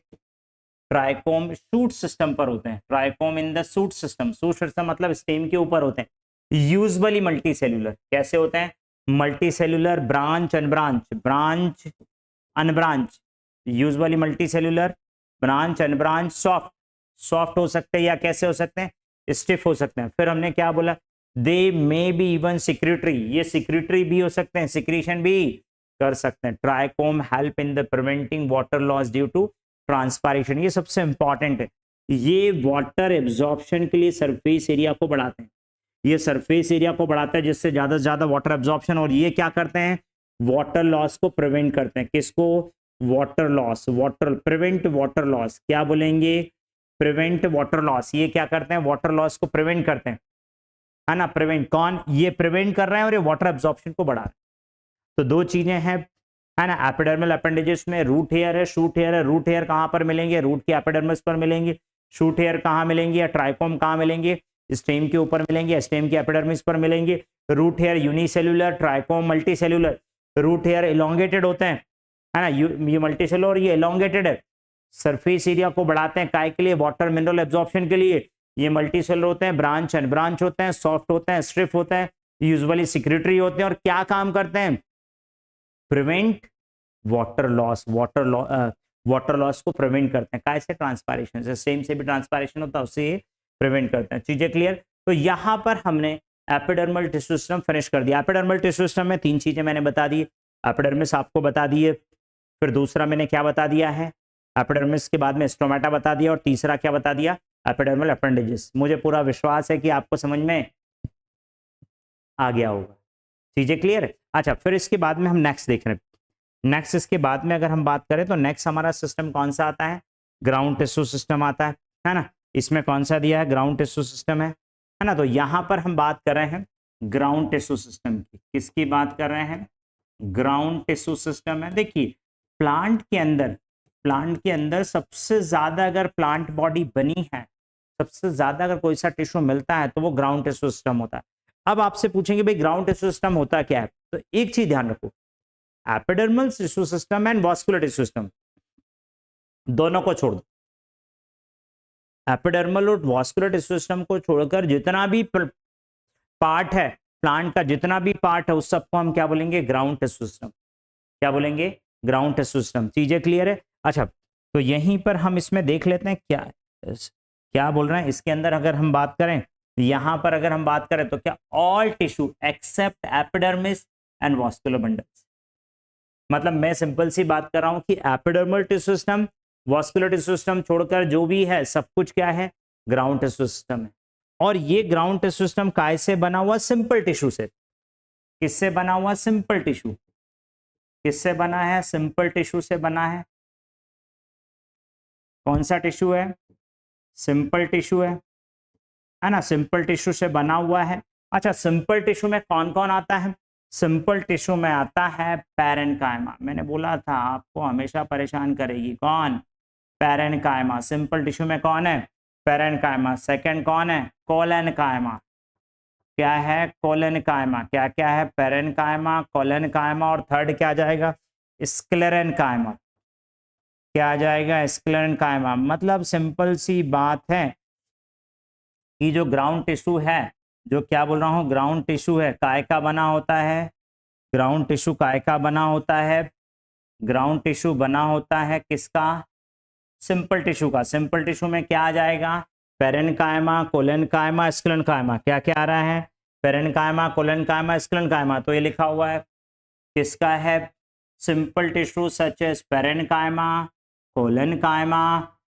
ट्राइकोम शूट सिस्टम पर होते हैं, trichome in the shoot system, shoot system मतलब स्टेम के ऊपर होते हैं, यूजुअली मल्टी सेल्यूलर, कैसे होते हैं, multi cellular, branch unbranch, branch unbranch, usually multi cellular, branch unbranch, soft, soft हो सकते हैं या कैसे हो सकते हैं, स्टिफ हो सकते हैं। फिर हमने क्या बोला, they may be even secretory, ये सिक्रेटरी भी हो सकते हैं, सिक्रीशन भी कर सकते हैं। Trichome help in the preventing water loss due to transpiration, ये सबसे इंपॉर्टेंट है, ये वाटर एब्जॉर्प्शन के लिए सरफेस एरिया को बढ़ाते हैं, ये सरफेस एरिया को बढ़ाता है जिससे ज्यादा से ज्यादा वाटर एब्जॉर्प्शन, और ये क्या करते हैं, वाटर लॉस को प्रिवेंट करते हैं, किसको, water loss, water prevent water loss, क्या बोलेंगे, प्रिवेंट वाटर लॉस, ये क्या करते हैं, वाटर लॉस को प्रिवेंट करते हैं, है ना, प्रिवेंट, कौन, ये प्रिवेंट कर रहे हैं और ये वाटर एब्जॉर्प्शन को बढ़ा रहे हैं। तो दो चीजें हैं, है ना, एपिडर्मल अपेंडेजेस में रूट हेयर है, शूट हेयर है, रूट हेयर कहां पर मिलेंगे, रूट के एपिडर्मिस पर मिलेंगे, शूट हेयर कहां मिलेंगे, या ट्राइकोम कहां मिलेंगे, स्टेम के ऊपर मिलेंगे, स्टेम के एपिडर्मिस पर मिलेंगे, root hair unicellular, trichome multicellular, root hair elongated होते हैं, है ना, ये मल्टी सेल्यूलर, ये इलोंगेटेड है, सरफेस एरिया को बढ़ाते हैं, काय के लिए, वाटर मिनरल एब्जॉर्प्शन के लिए, ये मल्टी सेलर होते हैं, ब्रांच अनब्रांच होते हैं, सॉफ्ट होते हैं, स्ट्रिफ होते हैं, यूजुअली सिक्रेटरी होते हैं, और क्या काम करते हैं, prevent water loss, water loss को प्रिवेंट करते हैं, कैसे, ट्रांसपायरेशन से, सेम से भी ट्रांसपायरेशन होता है, उससे प्रिवेंट करते हैं, चीजें क्लियर। तो यहां पर हमने एपिडर्मल टिश्यू सिस्टम फिनिश कर दिया। एपिडर्मल टिश्यू सिस्टम में तीन चीजें मैंने बता दी, एपिडर्मिस आपको बता दिए, फिर दूसरा मैंने क्या बता दिया है, एपिडर्मिस के बाद में स्टोमेटा बता दिया, और तीसरा क्या बता दिया, एपिडर्मल अपेंडेजेस। मुझे पूरा विश्वास है कि आपको समझ में आ गया होगा, चीजें क्लियर है। अच्छा, फिर इसके बाद में हम नेक्स्ट देख रहे हैं, नेक्स्ट इसके बाद में अगर हम बात करें तो नेक्स्ट हमारा सिस्टम कौन सा आता है, ग्राउंड टिश्यू सिस्टम आता है ना, इसमें कौन सा दिया है, ग्राउंड टिश्यू सिस्टम है ना। तो यहां पर हम बात कर रहे हैं ग्राउंड टिश्यू सिस्टम की, किसकी बात कर रहे हैं, ग्राउंड टिश्यू सिस्टम है। देखिए, प्लांट के अंदर सबसे ज्यादा अगर प्लांट बॉडी बनी है, सबसे ज्यादा अगर कोई सा टिश्यू मिलता है तो वो ग्राउंड टिश्यू सिस्टम होता है। अब आपसे पूछेंगे भाई ग्राउंड टिश्यू सिस्टम होता क्या है, तो एक चीज ध्यान रखो, epidermal tissue system and vascular tissue system दोनों को छोड़ दो, एपिडर्मल और वास्कुलर टिश्यू सिस्टम को छोड़कर जितना भी पार्ट है प्लांट का, जितना भी पार्ट है उस सबको हम क्या बोलेंगे, ग्राउंड टिश्यू सिस्टम, क्या बोलेंगे, ग्राउंड टिश्यू सिस्टम, चीजें क्लियर है। अच्छा, तो यहीं पर हम इसमें देख लेते हैं क्या क्या बोल रहे हैं इसके अंदर, अगर हम बात करें यहां पर, अगर हम बात करें तो क्या, all tissue except epidermis and vascular bundles, मतलब मैं सिंपल सी बात कर रहा हूं कि epidermal tissue system, vascular tissue system छोड़कर जो भी है सब कुछ क्या है, ग्राउंड टिश्यू सिस्टम है। और ये ग्राउंड टिश्यू सिस्टम काय से बना हुआ? सिंपल टिश्यू से। किससे बना हुआ? Simple tissue. किससे बना है? सिंपल टिश्यू से बना है। कौन सा टिश्यू है? सिंपल टिश्यू है ना, सिंपल टिश्यू से बना हुआ है। अच्छा, सिंपल टिश्यू में कौन कौन आता है? सिंपल टिश्यू में आता है पैरेन्काइमा। मैंने बोला था आपको हमेशा परेशान करेगी। कौन? पैरेन्काइमा। सिंपल टिश्यू में कौन है? पैरेन्काइमा। सेकंड कौन है? कोलेनकाइमा। क्या है? कोलेनकाइमा। क्या क्या है? पैरेन्काइमा, कोलेनकाइमा, और थर्ड क्या आ जाएगा? स्क्लेरेन्काइमा। क्या आ जाएगा? स्क्लेरेन्काइमा। मतलब सिंपल सी बात है कि जो ग्राउंड टिश्यू है, जो क्या बोल रहा हूँ, ग्राउंड टिश्यू है, काय का बना होता है? ग्राउंड टिश्यू काय का बना होता है? ग्राउंड टिश्यू बना होता है किसका? सिंपल टिश्यू का। सिंपल टिश्यू में क्या आ जाएगा? Parenchyma, collenchyma, sclerenchyma. क्या क्या आ रहा है? Parenchyma, collenchyma, sclerenchyma. तो ये लिखा हुआ है किसका है? Simple tissue such as parenchyma, collenchyma,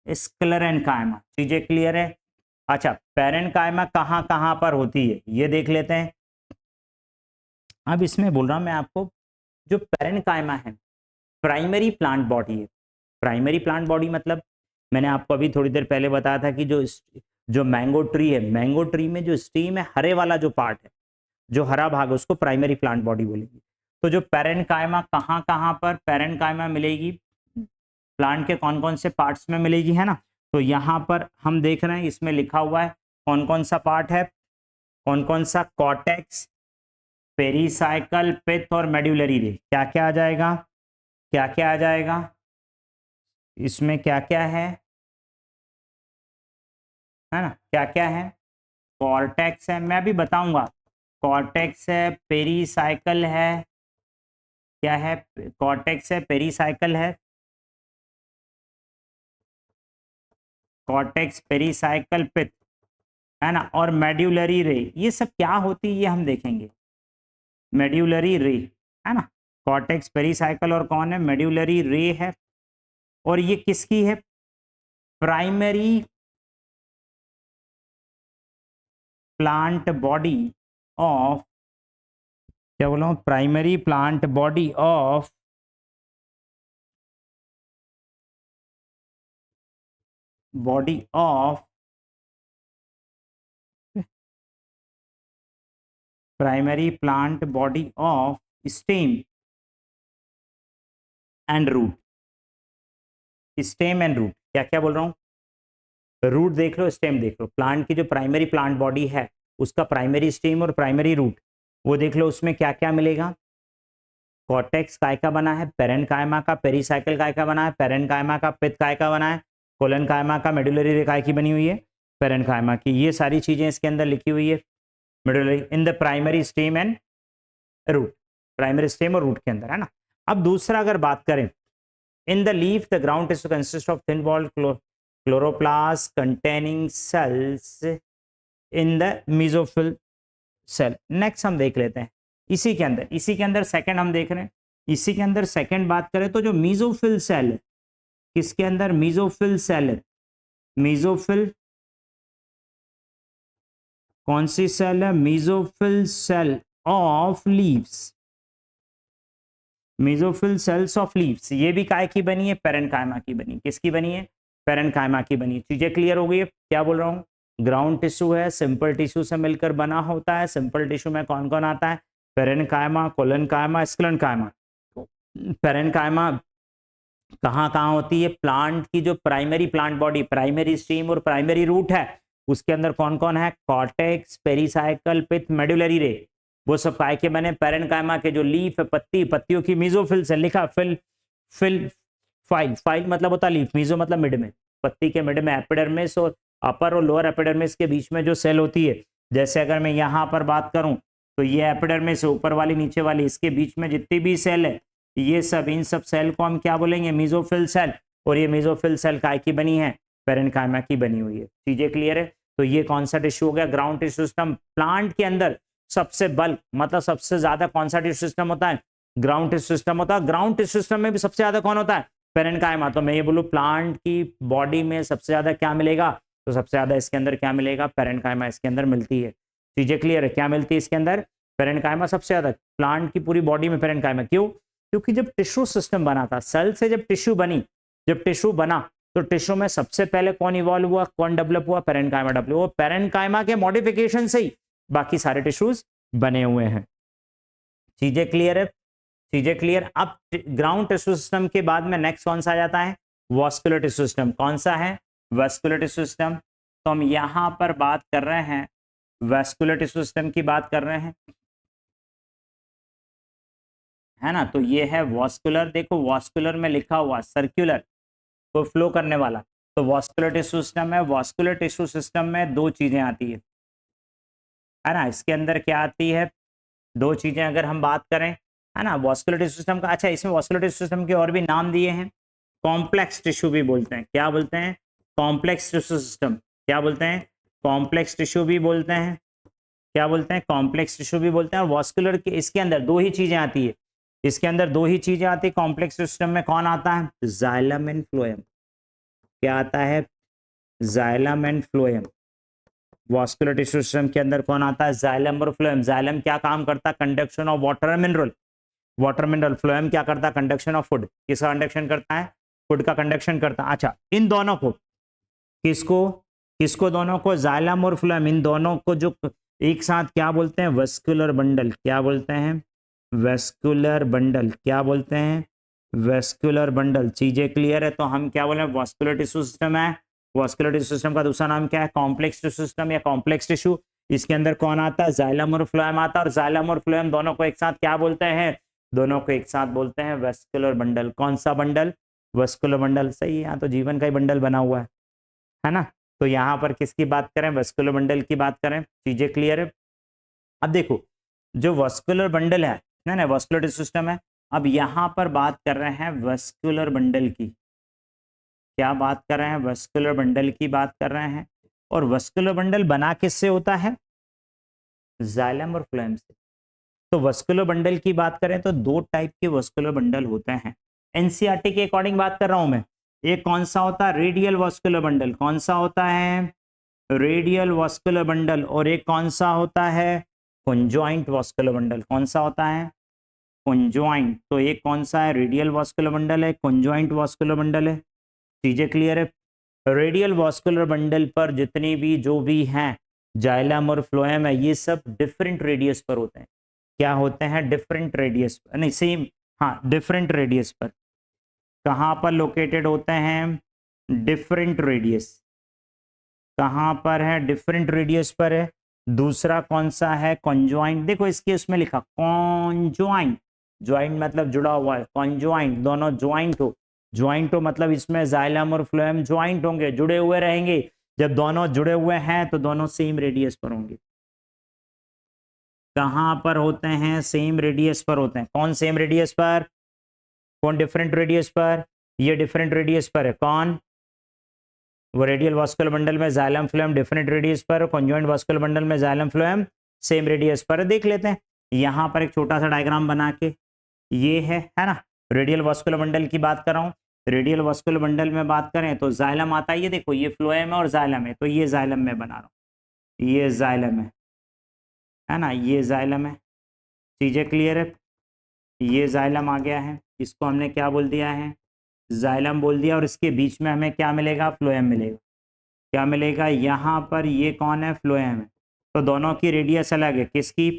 sclerenchyma. चीजें क्लियर है? अच्छा, पैरेन्काइमा कहाँ कहाँ पर होती है ये देख लेते हैं। अब इसमें बोल रहा मैं आपको, जो पैरेन्काइमा है प्राइमरी प्लांट बॉडी है। प्राइमरी प्लांट बॉडी मतलब मैंने आपको अभी थोड़ी देर पहले बताया था कि जो मैंगो ट्री है, मैंगो ट्री में जो स्टीम है, हरे वाला जो पार्ट है, जो हरा भाग है, उसको प्राइमरी प्लांट बॉडी बोलेगी। तो जो पैरेन्काइमा कहाँ कहाँ पर पैरेन्काइमा मिलेगी? प्लांट के कौन कौन से पार्ट्स में मिलेगी, है ना। तो यहाँ पर हम देख रहे हैं इसमें लिखा हुआ है कौन कौन सा पार्ट है, कौन कौन सा? कॉर्टेक्स, पेरीसाइकल, पिथ और मेड्यूलरी रे। क्या क्या आ जाएगा? क्या क्या आ जाएगा इसमें? क्या क्या है ना, क्या क्या है? कॉर्टेक्स है, मैं भी बताऊंगा। कॉर्टेक्स है, पेरीसाइकल है, क्या है? कॉर्टेक्स है, पेरीसाइकल है, कॉर्टेक्स, पेरीसाइकल, पिथ, है ना, और मेड्यूलरी रे। ये सब क्या होती है ये हम देखेंगे। मेड्यूलरी रे, है ना, कॉर्टेक्स, पेरीसाइकल और कौन है? मेड्यूलरी रे है। और ये किसकी है? प्राइमरी प्लांट बॉडी ऑफ, क्या बोला हूं? Primary plant body of, body of primary plant body of stem and root. Stem and root, क्या क्या बोल रहा हूं? रूट देख लो, स्टेम देख लो। प्लांट की जो प्राइमरी प्लांट बॉडी है उसका प्राइमरी स्टेम और प्राइमरी रूट वो देख लो, उसमें क्या क्या मिलेगा। कॉर्टेक्स काय का बना है? पैरेन्काइमा का। पेरीसाइकिल काय का बना है? पैरेन्काइमा का। पिथ काय का बना है? कोलेनकाइमा का। मेडुलरी रे काय की बनी हुई है? पैरेन्काइमा की। ये सारी चीजें इसके अंदर लिखी हुई है। Medullary in the primary stem and root, primary stem और रूट के अंदर, है ना। अब दूसरा अगर बात करें, in the leaf the ground tissue consist of thin walled chloroplast containing cells in the mesophyll cell. Next हम देख लेते हैं इसी के अंदर सेकंड हम देख रहे हैं। इसी के अंदर सेकंड बात करें तो जो मेसोफिल सेल है, किसके अंदर? मेसोफिल सेल है। मेसोफिल कौन सी सेल है? Mesophyll cell of leaves. Mesophyll cells of leaves, ये भी काय की बनी है? पैरेन्काइमा की बनी। किसकी बनी है? पैरेन्काइमा की बनी। चीजें क्लियर हो गई है? क्या बोल रहा हूँ, ग्राउंड टिश्यू है, सिंपल टिश्यू से मिलकर बना होता है। सिंपल टिश्यू में कौन कौन आता है? Parenchyma, collenchyma, sclerenchyma. पैरेन्काइमा कहाँ कहाँ होती है? प्लांट की जो primary plant body, primary stem और प्राइमरी रूट है, उसके अंदर कौन कौन है? कॉर्टेक्स, पेरीसाइकल, पिथ, मेडुलरी रे। वो सब काय के बने? पैरेन्काइमा के। जो लीफ है, पत्ती, पत्तियों की मेसोफिल से लिखा फिल फिल फाइल, फाइल मतलब होता लीफ, मेसो मतलब मिड में, पत्ती के मिड में एपिडर्मिस और अपर और लोअर एपिडर्मिस के बीच में जो सेल होती है। जैसे अगर मैं यहाँ पर बात करूं तो ये एपिडर्मिस ऊपर वाली नीचे वाली, इसके बीच में जितनी भी सेल है ये सब, इन सब सेल को हम क्या बोलेंगे? Mesophyll cell. और ये मेसोफिल सेल काय की बनी है? पैरेन्काइमा की बनी हुई है। चीजें क्लियर है? तो ये कौन सा टिश्यू हो गया? Ground tissue system. प्लांट के अंदर सबसे बल्क मतलब सबसे ज्यादा कौन सा टिश्यू सिस्टम होता है? ग्राउंड टिश्यू सिस्टम होता है। ग्राउंड टिश्यू सिस्टम में भी सबसे ज्यादा कौन होता है? पैरेन्काइमा। तो मैं ये बोलूं प्लांट की बॉडी में सबसे ज्यादा क्या मिलेगा? तो सबसे ज्यादा इसके अंदर क्या मिलेगा, पेरेन्काइमा इसके अंदर मिलती है। चीजें क्लियर है, क्या मिलती है इसके अंदर, पेरेन्काइमा सबसे ज्यादा। प्लांट की पूरी बॉडी में पेरेन्काइमा, क्यों, क्योंकि जब टिश्यू सिस्टम बना था, सेल से जब टिश्यू बनी, जब टिश्यू बना तो टिश्यू में सबसे पहले कौन इवॉल्व हुआ, कौन डेवलप हुआ, पेरेन्काइमा डेवलप हुआ। पेरेन्काइमा के मॉडिफिकेशन से ही बाकी सारे टिश्यूज बने हुए हैं। चीजें क्लियर है, चीजें क्लियर। अब ग्राउंड टिश्यू सिस्टम के बाद में नेक्स्ट कौन सा आ जाता है, वॉस्कुलर टिश्यू सिस्टम। कौन सा है, वॉस्कुलर टिश्यू सिस्टम। तो हम यहां पर बात कर रहे हैं वॉस्कुलर टिश्यू सिस्टम की बात कर रहे हैं, है ना। तो ये है वॉस्कुलर, देखो वॉस्कुलर में लिखा हुआ सर्कुलर, तो फ्लो करने वाला, तो वॉस्कुलर टिश्यू सिस्टम है। वॉस्कुलर टिश्यू सिस्टम में दो चीजें आती है ना। इसके अंदर क्या आती है, दो चीजें अगर हम बात करें, है ना, वॉस्कुलर टिश्यू सिस्टम का। अच्छा, इसमें वॉस्कुलर टिश्यू सिस्टम के और भी नाम दिए हैं, कॉम्प्लेक्स टिश्यू भी बोलते हैं। क्या बोलते हैं, कॉम्प्लेक्स टिश्यू सिस्टम। क्या बोलते हैं, कॉम्प्लेक्स टिश्यू भी बोलते हैं। क्या बोलते हैं, कॉम्प्लेक्स टिश्यू भी बोलते हैं। और वॉस्कुलर के इसके अंदर दो ही चीजें आती है, इसके अंदर दो ही चीजें आती है कॉम्प्लेक्स सिस्टम में। कौन आता है, जाइलम एंड फ्लोएम। क्या आता है, xylem and phloem. Vascular tissue system के अंदर कौन आता है, जाइलम और फ्लोएम। जाइलम क्या काम करता है, conduction of water and mineral, water mineral. Phloem क्या करता है, कंडक्शन ऑफ फूड। किसका कंडक्शन करता है, फूड का कंडक्शन करता है। अच्छा, इन दोनों को, किसको किसको, दोनों को, जाइलम और फ्लोएम, इन दोनों को जो एक साथ क्या बोलते हैं, वेस्कुलर बंडल। क्या बोलते हैं, वेस्कुलर बंडल। क्या बोलते हैं, वेस्कुलर बंडल। चीजें क्लियर है। तो हम क्या बोले, वॉस्कुलर टिश्यू सिस्टम है। वॉस्कुलर टिश्यू सिस्टम का दूसरा नाम क्या है, कॉम्प्लेक्स टिश्यू सिस्टम या कॉम्प्लेक्स टिश्यू। इसके अंदर कौन आता है, जाइलम और फ्लोएम आता है। और जाइलम और फ्लोएम दोनों को एक साथ क्या बोलते हैं, दोनों को एक साथ बोलते हैं वेस्कुलर बंडल। कौन सा बंडल, वेस्कुलर बंडल। सही है, यहाँ तो जीवन का ही बंडल बना हुआ है ना। तो यहाँ पर किसकी बात करें, वेस्कुलर बंडल की बात करें। चीजें क्लियर है। अब देखो, जो वेस्कुलर बंडल है ना, वेस्कुलर टिश्यू सिस्टम है। अब यहाँ पर बात कर रहे हैं वेस्कुलर बंडल की। क्या बात कर रहे हैं, वेस्कुलर बंडल की बात कर रहे हैं। और वेस्कुलर बंडल बना किससे होता है, जाइलम और फ्लोएम से। तो वेस्कुलर बंडल की बात करें तो दो टाइप के वेस्कुलर बंडल होते हैं। एनसीईआरटी के अकॉर्डिंग बात कर रहा हूं मैं। एक कौन सा होता है, रेडियल वेस्कुलर बंडल। कौन सा होता है, रेडियल वेस्कुलर बंडल। और एक कौन सा होता है, कॉन्जॉइंट वेस्कुलर बंडल। कौन सा होता है, कॉन्जॉइंट। तो एक कौन सा है, रेडियल वेस्कुलर बंडल है, कॉन्जॉइंट वेस्कुलर बंडल है। चीजें क्लियर है। रेडियल वेस्कुलर बंडल पर जितनी भी जो भी हैं, जाइलम और फ्लोएम है, ये सब डिफरेंट रेडियस पर होते हैं। क्या होते हैं, डिफरेंट रेडियस, नहीं सेम, हाँ डिफरेंट रेडियस पर। कहाँ पर लोकेटेड होते हैं, डिफरेंट रेडियस। कहाँ पर है, डिफरेंट रेडियस पर है। दूसरा कौन सा है, कॉन्जॉइंट। देखो इसके उसमें लिखा कॉन्जॉइंट, ज्वाइंट मतलब जुड़ा हुआ है, कॉन्जॉइंट दोनों ज्वाइंट हो। ज्वाइंट हो मतलब इसमें जाइलम और फ्लोएम ज्वाइंट होंगे, जुड़े हुए रहेंगे। जब दोनों जुड़े हुए हैं तो दोनों सेम रेडियस पर होंगे। कहाँ पर होते हैं, सेम रेडियस पर होते हैं। कौन सेम रेडियस पर, कौन डिफरेंट रेडियस पर, ये डिफरेंट रेडियस पर है। कौन, वो रेडियल वास्कुलर बंडल में जाइलम फ्लोएम डिफरेंट रेडियस पर, कॉन्जॉइंट वास्कुलर बंडल में जाइलम फ्लोएम सेम रेडियस पर। देख लेते हैं यहां पर एक छोटा सा डायग्राम बना के। ये है ना, रेडियल वास्कुलर बंडल की बात कर रहा हूँ। रेडियल वास्कुलर बंडल में बात करें तो जाइलम आता है, ये देखो ये फ्लोएम है और जाइलम है। तो ये जाइलम में बना रहा हूँ, ये जाइलम है ना, ये जाइलम है। चीजें क्लियर है। ये जाइलम आ गया है, इसको हमने क्या बोल दिया है, जाइलम बोल दिया। और इसके बीच में हमें क्या मिलेगा, फ्लोएम मिलेगा। क्या मिलेगा, यहाँ पर ये कौन है, फ्लोएम है। तो दोनों की रेडियस अलग है, किसकी,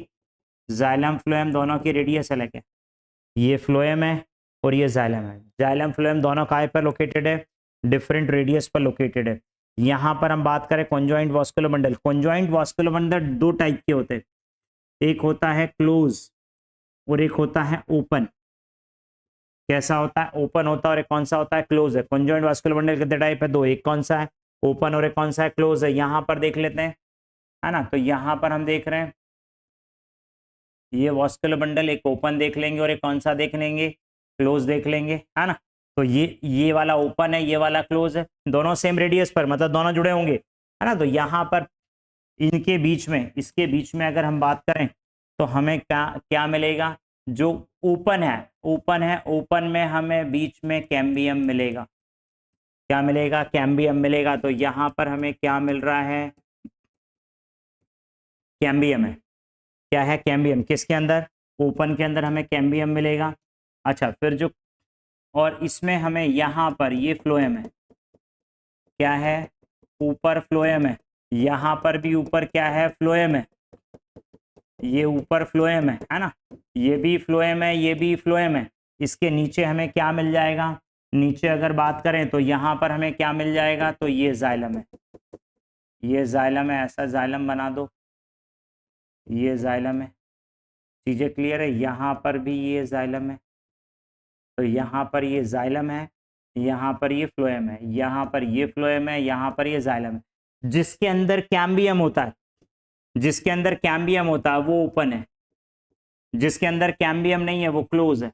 जाइलम फ्लोएम दोनों की रेडियस अलग है। ये फ्लोएम है और ये जाइलम है। जाइलम फ्लोएम दोनों काय पर लोकेटेड है, डिफरेंट रेडियस पर लोकेटेड है। यहाँ पर हम बात करें conjoint vascular bundle. Conjoint vascular bundle दो टाइप के होते हैं, एक होता है क्लोज और एक होता है ओपन। कैसा होता है, ओपन होता है और एक कौन सा होता है, क्लोज है। कॉन्जॉइंट वास्कुलर बंडल कितने टाइप है, दो, एक कौन सा है, ओपन, और एक कौन सा है, क्लोज है। यहाँ पर देख लेते हैं, है ना। तो यहाँ पर हम देख रहे हैं ये वास्कुलर बंडल, एक ओपन देख लेंगे और एक कौन सा देख लेंगे, क्लोज देख लेंगे, है ना। तो ये वाला ओपन है, ये वाला क्लोज है, दोनों सेम रेडियस पर, मतलब दोनों जुड़े होंगे, है ना। तो यहाँ पर इनके बीच में, इसके बीच में अगर हम बात करें तो हमें क्या क्या मिलेगा, जो ओपन है, ओपन है, ओपन में हमें बीच में कैम्बियम मिलेगा। क्या मिलेगा, कैम्बियम मिलेगा। तो यहाँ पर हमें क्या मिल रहा है, कैम्बियम है। क्या है, कैम्बियम। किसके अंदर, ओपन के अंदर हमें कैम्बियम मिलेगा। अच्छा, फिर जो, और इसमें हमें यहाँ पर ये फ्लोएम है, क्या है, ऊपर फ्लोएम है। यहाँ पर भी ऊपर क्या है, फ्लोएम है। ये ऊपर फ्लोएम है ना, ये भी फ्लोएम है, ये भी फ्लोएम है। इसके नीचे हमें क्या मिल जाएगा, नीचे अगर बात करें तो यहाँ पर हमें क्या मिल जाएगा, तो ये जाइलम है, ये जाइलम है। ऐसा जाइलम बना दो, ये जाइलम है। चीजें क्लियर है। यहाँ पर भी ये जाइलम है, तो यहाँ पर ये जाइलम है, यहाँ पर ये फ्लोएम है, यहाँ पर ये फ्लोएम है, यहाँ पर ये जाइलम है। जिसके अंदर कैम्बियम होता है, जिसके अंदर कैम्बियम होता है वो ओपन है, जिसके अंदर कैम्बियम नहीं है वो क्लोज है,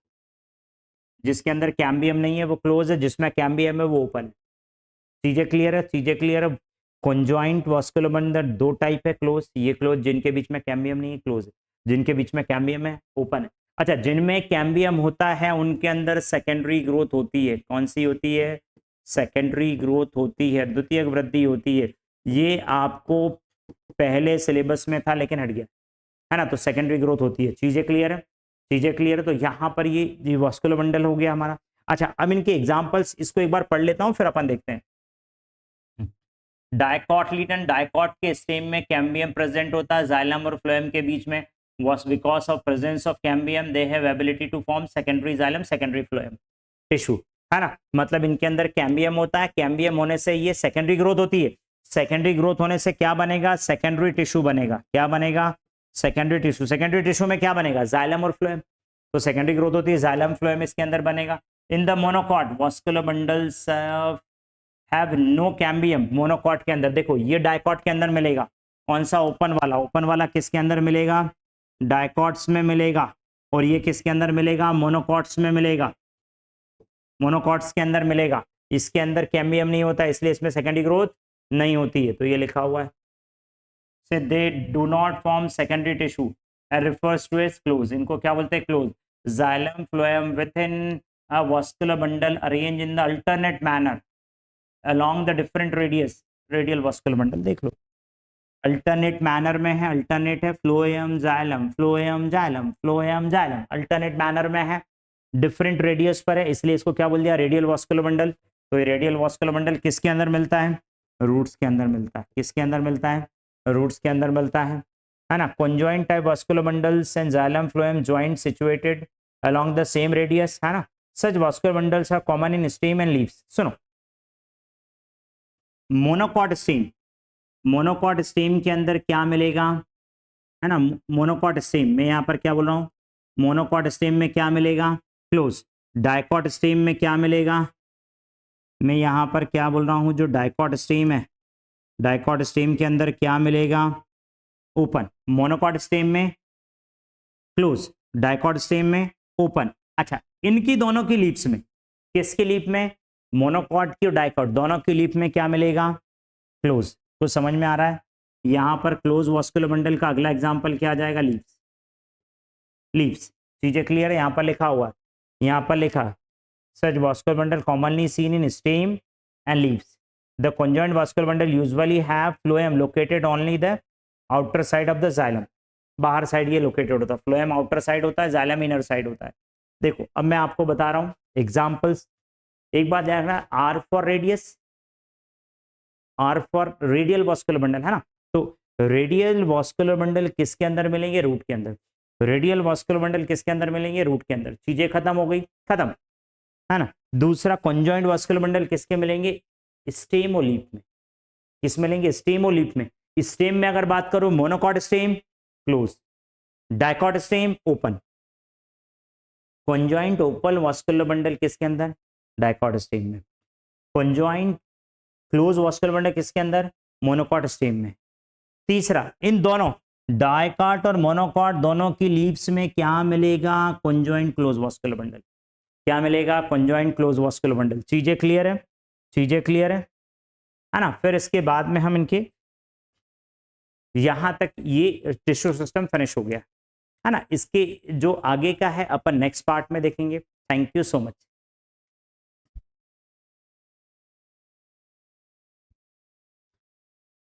जिसके अंदर कैम्बियम नहीं है वो क्लोज है, जिसमें कैम्बियम है वो ओपन है। चीजें क्लियर है, चीजें क्लियर है। कॉन्जॉइंट वास्कुलर बंडल दो टाइप है, क्लोज, ये क्लोज जिनके बीच में कैम्बियम नहीं है, क्लोज है जिनके बीच में कैम्बियम है, ओपन है। अच्छा, जिनमें कैम्बियम होता है उनके अंदर सेकेंडरी ग्रोथ होती है। कौन सी होती है, सेकेंडरी ग्रोथ होती है, द्वितीयक वृद्धि होती है। ये आपको पहले सिलेबस में था लेकिन हट गया है ना, तो सेकेंडरी ग्रोथ होती है। चीजें क्लियर है, चीजें क्लियर है। तो यहाँ पर ये वास्कुलर बंडल हो गया हमारा। अच्छा, अब इनके एग्जांपल्स इसको एक बार पढ़ लेता हूँ फिर अपन देखते हैं। डायकॉटलीटन, डायकॉट के स्टेम में कैम्बियम प्रेजेंट होता है, जाइलम और फ्लोएम के बीच में। was because of presence of cambium they have ability to form secondary xylem, secondary phloem tissue, है ना। मतलब इनके अंदर कैम्बियम होता है, कैम्बियम होने से ये सेकेंडरी ग्रोथ होती है। सेकेंडरी ग्रोथ होने से क्या बनेगा, सेकेंडरी टिश्यू बनेगा। क्या बनेगा, सेकेंडरी टिश्यू। सेकेंडरी टिश्यू में क्या बनेगा, जाइलम और फ्लोएम। तो सेकेंडरी ग्रोथ होती है, जाइलम फ्लोएम इसके अंदर बनेगा। In the monocot vascular bundles have no cambium. Monocot के अंदर देखो, ये डाइकॉट के अंदर मिलेगा। कौन सा, ओपन वाला। ओपन वाला किसके अंदर मिलेगा, डाइकॉट्स में मिलेगा। और ये किसके अंदर मिलेगा, मोनोकॉट्स में मिलेगा, मोनोकॉट्स के अंदर मिलेगा। इसके अंदर कैम्बियम नहीं होता, इसलिए इसमें सेकेंडरी ग्रोथ नहीं होती है। तो ये लिखा हुआ है, so they do not form secondary tissue and refers to as close. इनको क्या बोलते हैं, close. Xylem phloem within a vascular bundle arrange in the alternate manner along the different radius, radial vascular bundle. देख लो, alternate manner में है, alternate है, phloem xylem, phloem xylem, phloem xylem, alternate manner में है, different radius पर है, इसलिए इसको क्या बोल दिया, रेडियल वास्कुलर बंडल। तो ये रेडियल वास्कुलर बंडल किसके अंदर मिलता है, रूट्स के अंदर मिलता है। किसके अंदर मिलता है, रूट्स के अंदर मिलता है ना। Conjoint type vascular bundles and xylem phloem joint situated along the same radius, है ना। such vascular bundles are common in stem and leaves। सुनो, मोनोकॉट स्टेम, मोनोकॉट स्टेम के अंदर क्या मिलेगा, है ना। मोनोकॉट स्टेम में यहाँ पर क्या बोल रहा हूँ, मोनोकॉट स्टेम में क्या मिलेगा, क्लोज। डाइकॉट स्टेम में क्या मिलेगा, मैं यहाँ पर क्या बोल रहा हूँ, जो डाइकॉट स्टेम है, डाइकॉट स्टेम के अंदर क्या मिलेगा, ओपन। मोनोकॉट स्टेम में क्लोज, डाइकॉट स्टेम में ओपन। अच्छा, इनकी दोनों की लीप्स में, किसकी लीप में, मोनोकॉट की और डाइकॉट दोनों की लीप में क्या मिलेगा, क्लोज। तो समझ में आ रहा है। यहां पर क्लोज वास्कुलर बंडल का अगला एग्जांपल क्या आ जाएगा, लीव्स, लीव्स। चीजें क्लियर है, यहां पर लिखा हुआ, यहां पर लिखा, such vascular bundle commonly seen in stem and leaves. The conjoined vascular bundle usually have phloem located only the outer side of the xylem। बाहर साइड ये लोकेटेड होता है, फ्लोएम आउटर साइड होता है, जाइलम इनर साइड होता है। देखो अब मैं आपको बता रहा हूं एग्जांपल्स। एक बात ध्यान रखना, R for radius, R for radial vascular bundle, है ना। तो रेडियल वास्कुलर बंडल किसके अंदर मिलेंगे, रूट के अंदर। रेडियल वास्कुलर बंडल किसके अंदर मिलेंगे, रूट के अंदर। चीजें खत्म हो गई, खत्म, है ना। दूसरा, कॉन्जॉइंट वास्कुलर बंडल किसके मिलेंगे, स्टेम और लीफ में। किस मिलेंगे, स्टेम और लीफ में। स्टेम में अगर बात करूं, monocot stem close, dicot stem open. Conjoint open vascular bundle किसके अंदर, डाइकॉट स्टेम में। कॉन्जॉइंट क्लोज वास्कुलर बंडल किसके अंदर, मोनोकॉट स्टेम में। तीसरा, इन दोनों डाइकॉट और मोनोकॉट दोनों की लीव्स में क्या मिलेगा, कॉन्जॉइंट क्लोज वास्कुलर बंडल। क्या मिलेगा, कॉन्जॉइंट क्लोज वास्कुलर बंडल। चीजें क्लियर है, चीजें क्लियर है ना। फिर इसके बाद में हम इनके यहां तक ये टिश्यू सिस्टम फिनिश हो गया, है ना। इसके जो आगे का है अपन नेक्स्ट पार्ट में देखेंगे। Thank you so much.